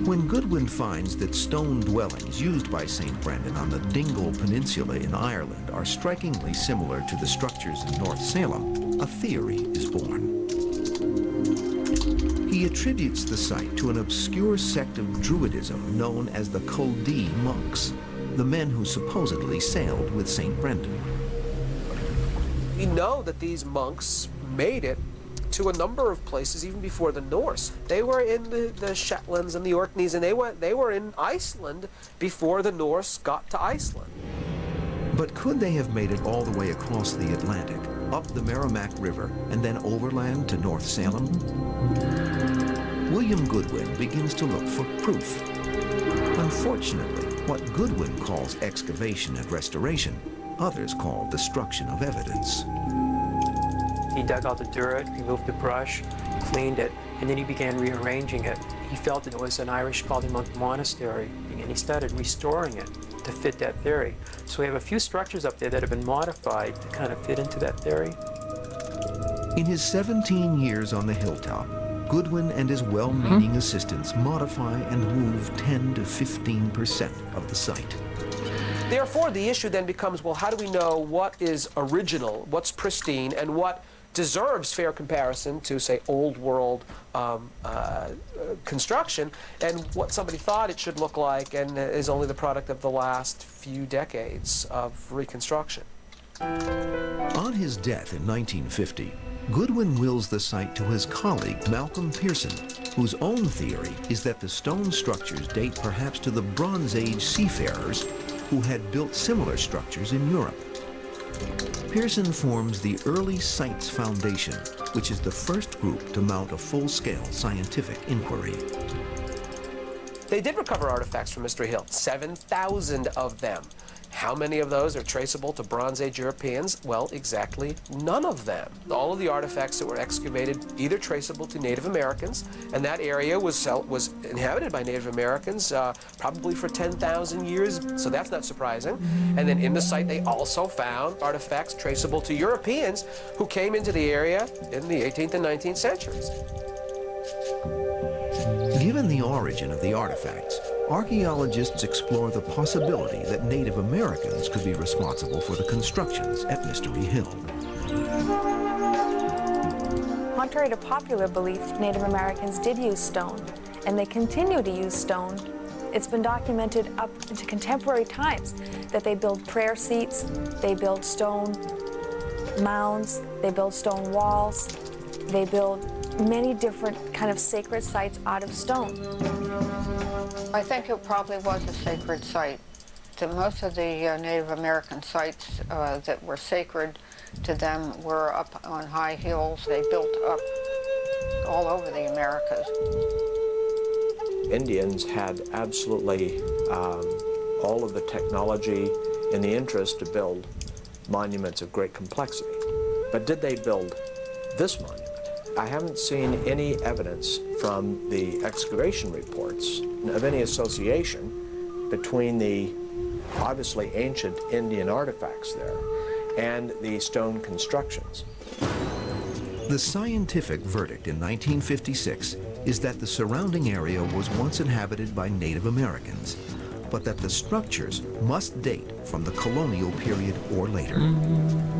When Goodwin finds that stone dwellings used by St. Brendan on the Dingle Peninsula in Ireland are strikingly similar to the structures in North Salem, a theory is born. He attributes the site to an obscure sect of Druidism known as the Culdee monks, the men who supposedly sailed with St. Brendan. We know that these monks made it to a number of places even before the Norse. They were in the Shetlands and the Orkneys, and they were in Iceland before the Norse got to Iceland. But could they have made it all the way across the Atlantic, up the Merrimack River, and then overland to North Salem? William Goodwin begins to look for proof. Unfortunately, what Goodwin calls excavation and restoration, others call destruction of evidence. He dug out the dirt, removed the brush, cleaned it, and then he began rearranging it. He felt that it was an Irish monk monastery, and he started restoring it to fit that theory. So we have a few structures up there that have been modified to kind of fit into that theory. In his 17 years on the hilltop, Goodwin and his well-meaning assistants modify and move 10 to 15% of the site. Therefore, the issue then becomes, well, how do we know what is original, what's pristine, and what deserves fair comparison to, say, old world construction, and what somebody thought it should look like and is only the product of the last few decades of reconstruction. On his death in 1950, Goodwin wills the site to his colleague Malcolm Pearson, whose own theory is that the stone structures date perhaps to the Bronze Age seafarers who had built similar structures in Europe. Pearson forms the Early Sites Foundation, which is the first group to mount a full-scale scientific inquiry. They did recover artifacts from Mystery Hill, 7,000 of them. How many of those are traceable to Bronze Age Europeans? Well, exactly none of them. All of the artifacts that were excavated either traceable to Native Americans, and that area was inhabited by Native Americans probably for 10,000 years, so that's not surprising. And then in the site they also found artifacts traceable to Europeans who came into the area in the 18th and 19th centuries. Given the origin of the artifacts, archaeologists explore the possibility that Native Americans could be responsible for the constructions at Mystery Hill. Contrary to popular belief, Native Americans did use stone, and they continue to use stone. It's been documented up into contemporary times that they build prayer seats, they build stone mounds, they build stone walls, they build many different kind of sacred sites out of stone. I think it probably was a sacred site. Most of the Native American sites that were sacred to them were up on high hills. They built up all over the Americas. Indians had absolutely all of the technology and the interest to build monuments of great complexity. But did they build this monument? I haven't seen any evidence from the excavation reports of any association between the obviously ancient Indian artifacts there and the stone constructions. The scientific verdict in 1956 is that the surrounding area was once inhabited by Native Americans, but that the structures must date from the colonial period or later.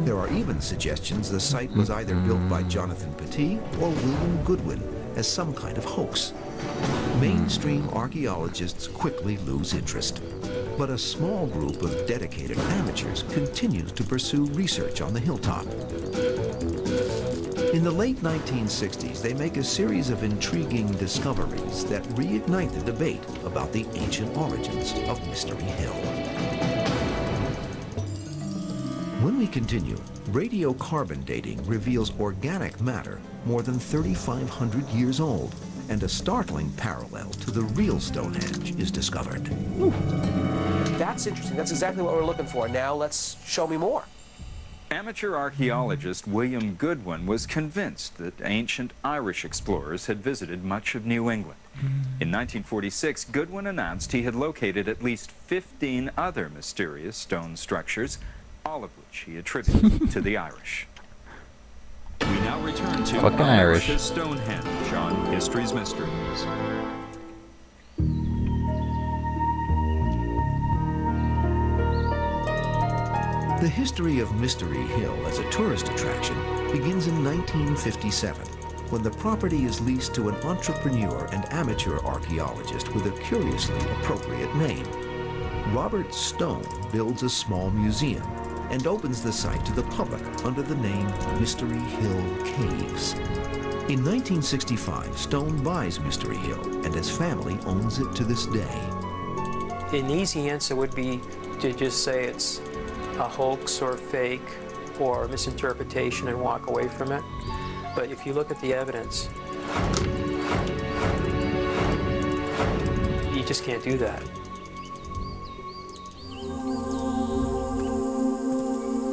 There are even suggestions the site was either built by Jonathan Petit or William Goodwin as some kind of hoax. Mainstream archaeologists quickly lose interest, but a small group of dedicated amateurs continues to pursue research on the hilltop. In the late 1960s, they make a series of intriguing discoveries that reignite the debate about the ancient origins of Mystery Hill. When we continue, radiocarbon dating reveals organic matter more than 3,500 years old, and a startling parallel to the real Stonehenge is discovered. That's interesting. That's exactly what we're looking for. Now let's show me more. Amateur archaeologist William Goodwin was convinced that ancient Irish explorers had visited much of New England. In 1946, Goodwin announced he had located at least 15 other mysterious stone structures, all of which he attributed to the Irish. We now return to Fucking Irish. America's Stonehenge on History's Mysteries. The history of Mystery Hill as a tourist attraction begins in 1957, when the property is leased to an entrepreneur and amateur archaeologist with a curiously appropriate name. Robert Stone builds a small museum and opens the site to the public under the name Mystery Hill Caves. In 1965, Stone buys Mystery Hill, and his family owns it to this day. An easy answer would be to just say it's a hoax or fake or misinterpretation and walk away from it. But if you look at the evidence, you just can't do that.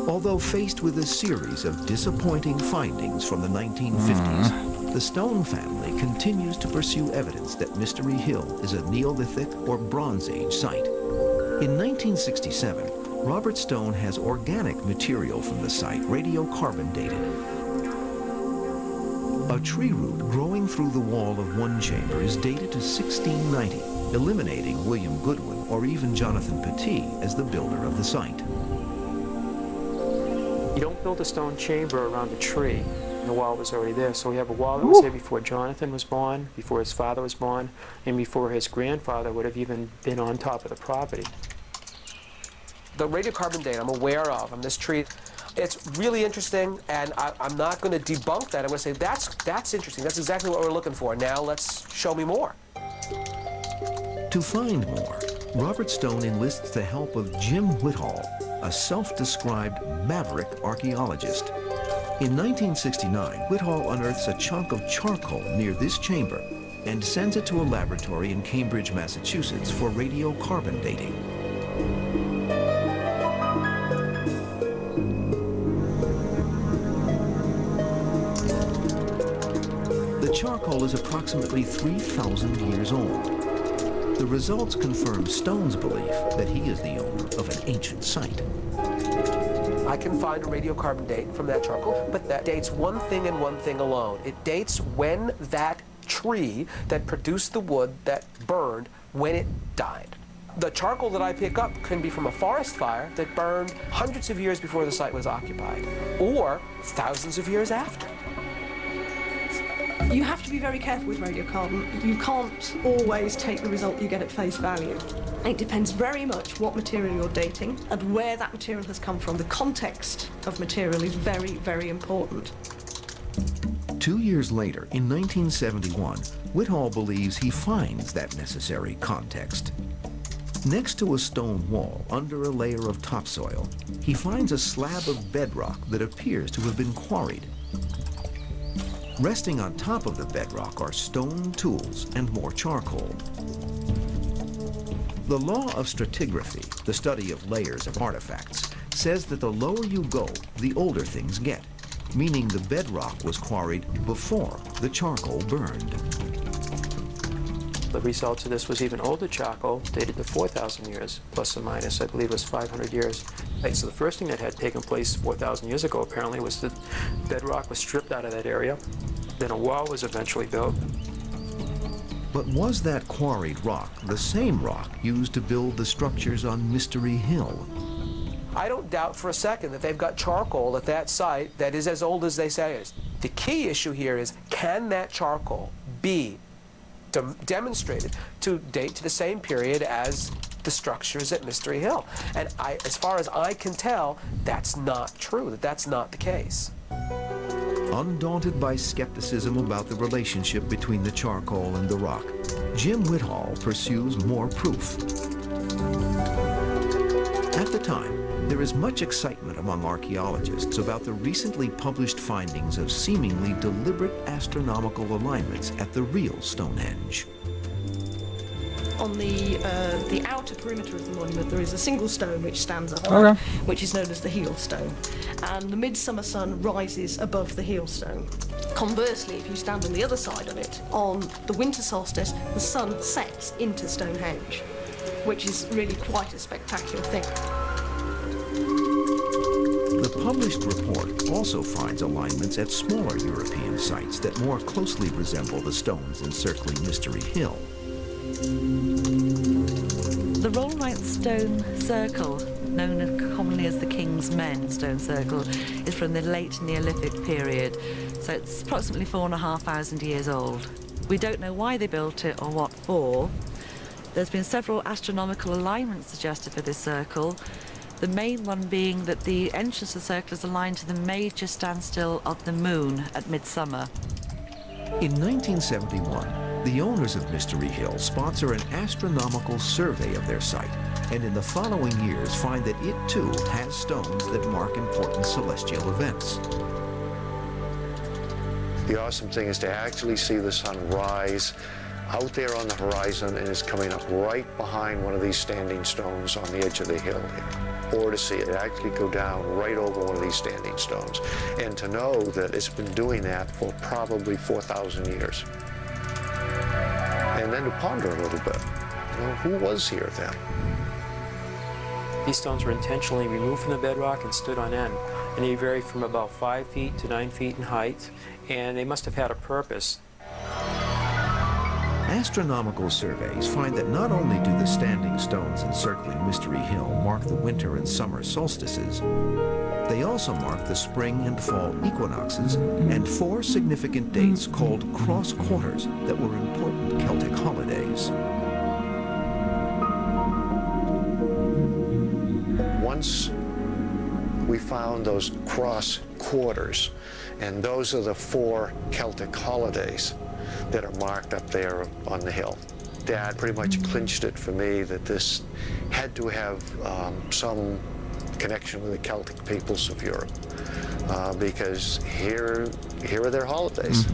Although faced with a series of disappointing findings from the 1950s, the Stone family continues to pursue evidence that Mystery Hill is a Neolithic or Bronze Age site. In 1967, Robert Stone has organic material from the site radiocarbon dated. A tree root growing through the wall of one chamber is dated to 1690, eliminating William Goodwin or even Jonathan Petit as the builder of the site. You don't build a stone chamber around a tree, and the wall was already there. So we have a wall that was there before Jonathan was born, before his father was born, and before his grandfather would have even been on top of the property. The radiocarbon date I'm aware of on this tree, it's really interesting, and I'm not going to debunk that. I'm going to say that's interesting. That's exactly what we're looking for. Now let's show me more. To find more, Robert Stone enlists the help of Jim Whittall, a self-described maverick archaeologist. In 1969, Whittall unearths a chunk of charcoal near this chamber and sends it to a laboratory in Cambridge, Massachusetts for radiocarbon dating. The charcoal is approximately 3,000 years old. The results confirm Stone's belief that he is the owner of an ancient site. I can find a radiocarbon date from that charcoal, but that dates one thing and one thing alone. It dates when that tree that produced the wood that burned, when it died. The charcoal that I pick up can be from a forest fire that burned hundreds of years before the site was occupied, or thousands of years after. You have to be very careful with radiocarbon. You can't always take the result you get at face value. It depends very much what material you're dating and where that material has come from. The context of material is very, very important. 2 years later, in 1971, Whittall believes he finds that necessary context. Next to a stone wall, under a layer of topsoil, he finds a slab of bedrock that appears to have been quarried. Resting on top of the bedrock are stone tools and more charcoal. The law of stratigraphy, the study of layers of artifacts, says that the lower you go, the older things get, meaning the bedrock was quarried before the charcoal burned. The results of this was even older charcoal, dated to 4,000 years, plus or minus, I believe it was 500 years. Right, so the first thing that had taken place 4,000 years ago, apparently, was that bedrock was stripped out of that area. Then a wall was eventually built. But was that quarried rock the same rock used to build the structures on Mystery Hill? I don't doubt for a second that they've got charcoal at that site that is as old as they say it is. The key issue here is, can that charcoal be demonstrated to date to the same period as the structures at Mystery Hill? And as far as I can tell, that's not true, that's not the case. Undaunted by skepticism about the relationship between the charcoal and the rock, Jim Whittall pursues more proof. At the time, There is much excitement among archaeologists about the recently published findings of seemingly deliberate astronomical alignments at the real Stonehenge. On the outer perimeter of the monument, there is a single stone which stands up, which is known as the heel stone, and the midsummer sun rises above the heel stone. Conversely, if you stand on the other side of it, on the winter solstice, the sun sets into Stonehenge, which is really quite a spectacular thing. The published report also finds alignments at smaller European sites that more closely resemble the stones encircling Mystery Hill. The Rollright Stone Circle, known commonly as the King's Men Stone Circle, is from the late Neolithic period, so it's approximately 4,500 years old. We don't know why they built it or what for. There's been several astronomical alignments suggested for this circle, the main one being that the entrance to the circle is aligned to the major standstill of the moon at midsummer. In 1971, the owners of Mystery Hill sponsor an astronomical survey of their site, and in the following years find that it too has stones that mark important celestial events. The awesome thing is to actually see the sun rise out there on the horizon, and it's coming up right behind one of these standing stones on the edge of the hill here. Or to see it actually go down right over one of these standing stones. And to know that it's been doing that for probably 4,000 years. And then to ponder a little bit, you know, who was here then? These stones were intentionally removed from the bedrock and stood on end. And they vary from about 5 feet to 9 feet in height, and they must have had a purpose. Astronomical surveys find that not only do the standing stones encircling Mystery Hill mark the winter and summer solstices, they also mark the spring and fall equinoxes and 4 significant dates called cross quarters that were important Celtic holidays. Once we found those cross quarters, and those are the 4 Celtic holidays that are marked up there on the hill. Dad pretty much clinched it for me that this had to have some connection with the Celtic peoples of Europe, because here are their holidays,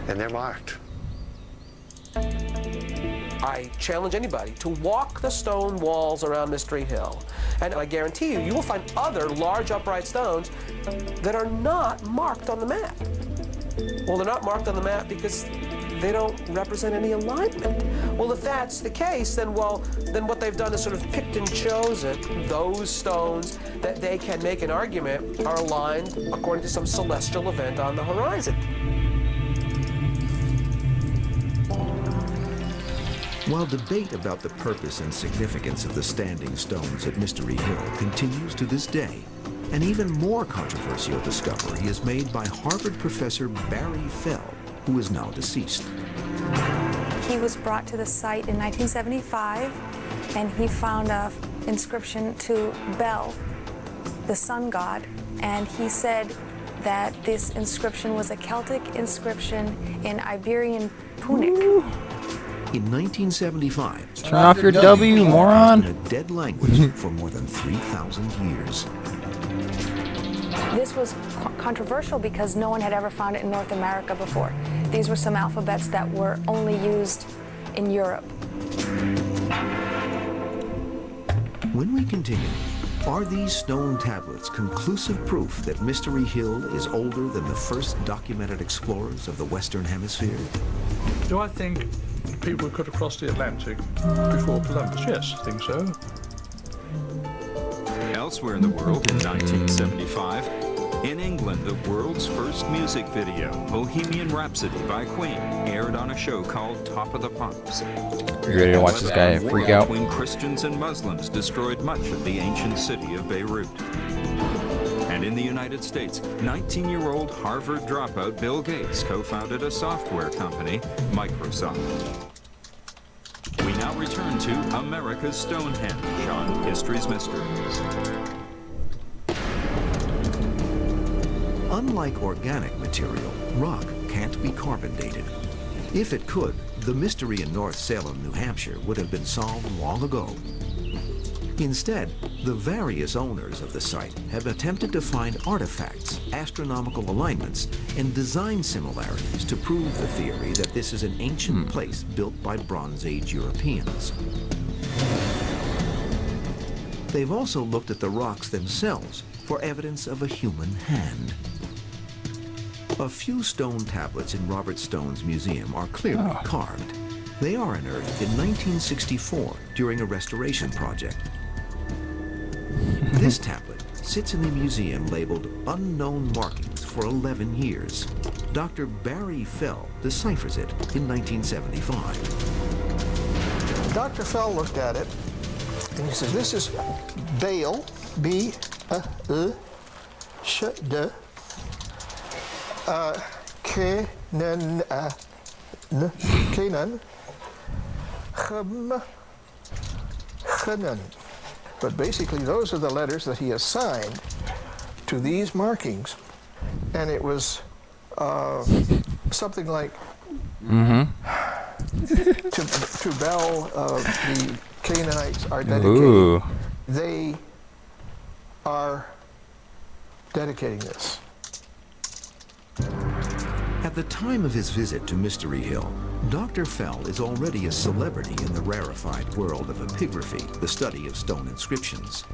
and they're marked. I challenge anybody to walk the stone walls around Mystery Hill, and I guarantee you, you will find other large upright stones that are not marked on the map. Well, they're not marked on the map because they don't represent any alignment. Well, if that's the case, then what they've done is sort of picked and chosen those stones that they can make an argument are aligned according to some celestial event on the horizon. While debate about the purpose and significance of the standing stones at Mystery Hill continues to this day, an even more controversial discovery is made by Harvard professor Barry Fell, who is now deceased. He was brought to the site in 1975, and he found an inscription to Bel, the sun god, and he said that this inscription was a Celtic inscription in Iberian Punic. In 1975, turn off your W, moron. In a dead language for more than 3,000 years. This was controversial because no one had ever found it in North America before. These were some alphabets that were only used in Europe. When we continue, are these stone tablets conclusive proof that Mystery Hill is older than the first documented explorers of the Western Hemisphere? Do I think people could have crossed the Atlantic before Columbus? Yes, I think so. Elsewhere in the world in 1975, in England, the world's first music video, Bohemian Rhapsody by Queen, aired on a show called Top of the Pops. You ready to watch this guy freak out? Between Christians and Muslims destroyed much of the ancient city of Beirut. And in the United States, 19-year-old Harvard dropout Bill Gates co-founded a software company, Microsoft. We now return to America's Stonehenge on History's Mysteries. Unlike organic material, rock can't be carbon dated. If it could, the mystery in North Salem, New Hampshire would have been solved long ago. Instead, the various owners of the site have attempted to find artifacts, astronomical alignments, and design similarities to prove the theory that this is an ancient place built by Bronze Age Europeans. They've also looked at the rocks themselves for evidence of a human hand. A few stone tablets in Robert Stone's museum are clearly carved. They are unearthed in 1964 during a restoration project. This tablet sits in the museum labeled Unknown Markings for 11 years. Dr. Barry Fell deciphers it in 1975. Dr. Fell looked at it and he says, this is Baal, B-A-L, Sh-D, Kenan, Kenan, Chanan. But basically, those are the letters that he assigned to these markings. And it was something like to Bel, the Canaanites are dedicating. Ooh. They are dedicating this. At the time of his visit to Mystery Hill, Dr. Fell is already a celebrity in the rarefied world of epigraphy, the study of stone inscriptions.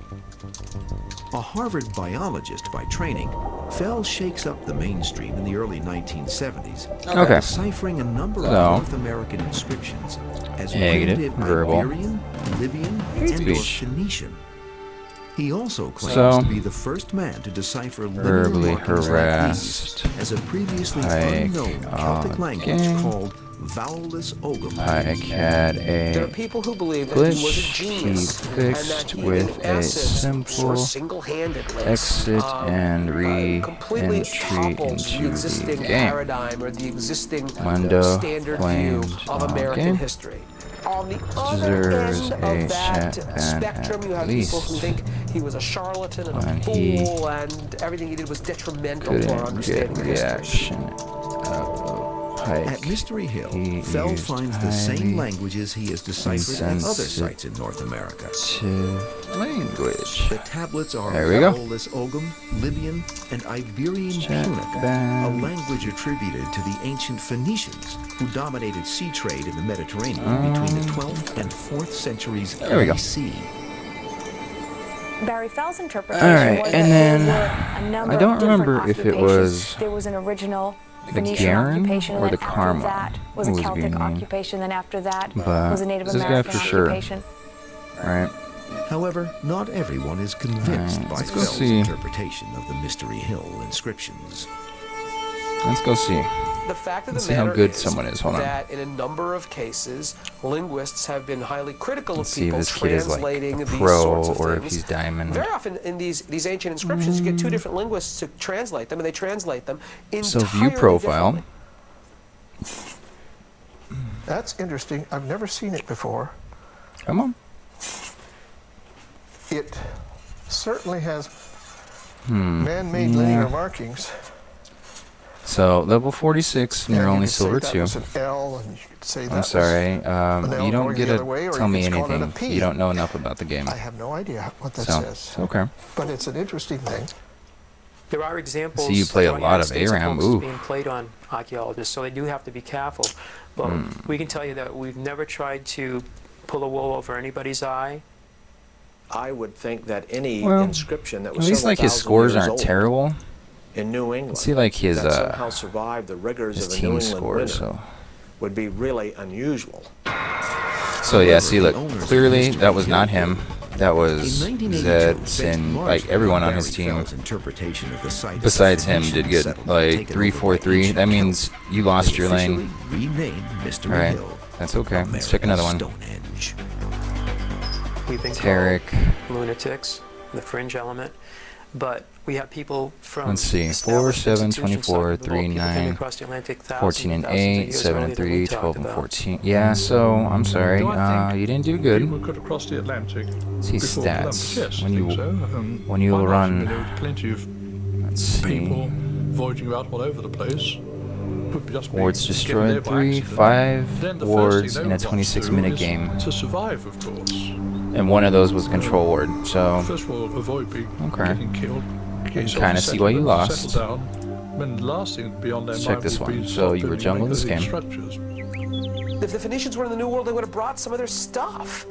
A Harvard biologist by training, Fell shakes up the mainstream in the early 1970s, deciphering a number of North American inscriptions as primitive Iberian, Libyan, and Phoenician. He also claims to be the first man to decipher linear markings like these as a previously unknown Celtic language called vowelless Ogham. There are people who believe that he was a genius and that he, with a simple single-handedly exit and completely toppled the existing paradigm or the existing standard view of American history. On the other end of that spectrum, you have people who think he was a charlatan and a fool, and everything he did was detrimental to our understanding of history. At Mystery Hill, Fell finds the same languages he has deciphered at other sites in North America. Language. The tablets are vowelless Ogham, Libyan, and Iberian Punic, a language attributed to the ancient Phoenicians who dominated sea trade in the Mediterranean between the 12th and 4th centuries BC. Barry Fell's interpretation was that there were a number of different occupations. There was an original Phoenician occupation, and then after that was a Celtic occupation, then after that was a Native American occupation. Right. However, not everyone is convinced by Fell's interpretation of the Mystery Hill inscriptions. Let's go see. The fact of Let's the see how matter good is someone is. Hold on. that in a number of cases, linguists have been highly critical Let's of see if people this kid is like translating a these pro sorts of or things. if he's diamond. Very often in these ancient inscriptions, you get two different linguists to translate them, and they translate them entirely So view profile. That's interesting. I've never seen it before. Come on. It certainly has man-made linear markings. So level 46, and you're only silver that 2. was an L, and you could say that I'm sorry. You don't get to way, tell me anything. You don't know enough about the game. I have no idea what that So, says. okay. But it's an interesting thing. There are examples. See, you play a throughout lot the of United States Aram. books Ooh. being played on archaeologists, so they do have to be careful. But we can tell you that we've never tried to pull a wool over anybody's eye. I would think that any Well, inscription that was at least several like his thousand scores years aren't old terrible. in New England, See, like his that somehow survived the rigors his of a team New England scores. winter So. would be really unusual. So yeah, see, look, clearly that was not him. That was Zed, and like everyone on his team, besides him, did good. Like 3-4-3. That means you lost your lane. All right, that's okay. Let's check another one. We've been Tarek. called lunatics, the fringe element, but we have people from Let's see, 4, 7, 24, 3, 9, 14 and 8, 7 and 3, 12 and 14. Yeah, so I'm sorry, you didn't do good. We could have crossed the Atlantic. See before stats. Columbus. Yes, When you why not? run, There were plenty of let's see. people voyaging about all over the place. Wards destroyed 3, 5 wards in a 26-minute game. To survive, of course. And one of those was a control ward, so... First of all, avoid okay. getting killed. Kind of see why you lost. Down. When the last thing beyond Let's check this one. So you were jungle this game. If the Phoenicians were in the New World, they would have brought some of their stuff.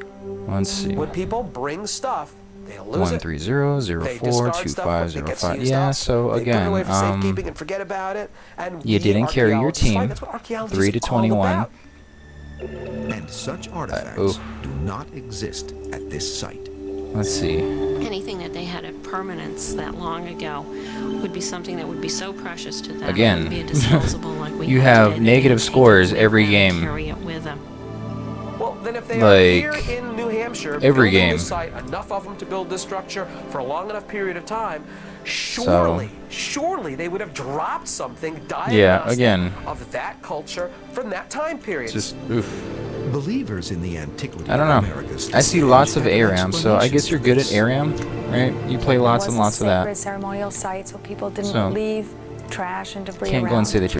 Let's see. When people bring stuff, they'll lose 130-04-2505. Yeah, so again, and forget about it, and you didn't carry your team. 3 to 21. And such artifacts do not exist at this site. Let's see. Anything that they had a permanence that long ago would be something that would be so precious to them. Again, it would be a disposable like we you have have today. negative scores every game. Well, then if they like, are here in New Hampshire, every game. This site, enough of them to build this structure for a long enough period of time, surely they would have dropped something diagnostic of that culture from that time period. Just oof. Believers in the antiquity I don't know. I see lots of Aram, so I guess you're good at Aram, right? You play lots and lots of that. Ceremonial site, so people didn't leave trash and debris Can't around. go and say that you're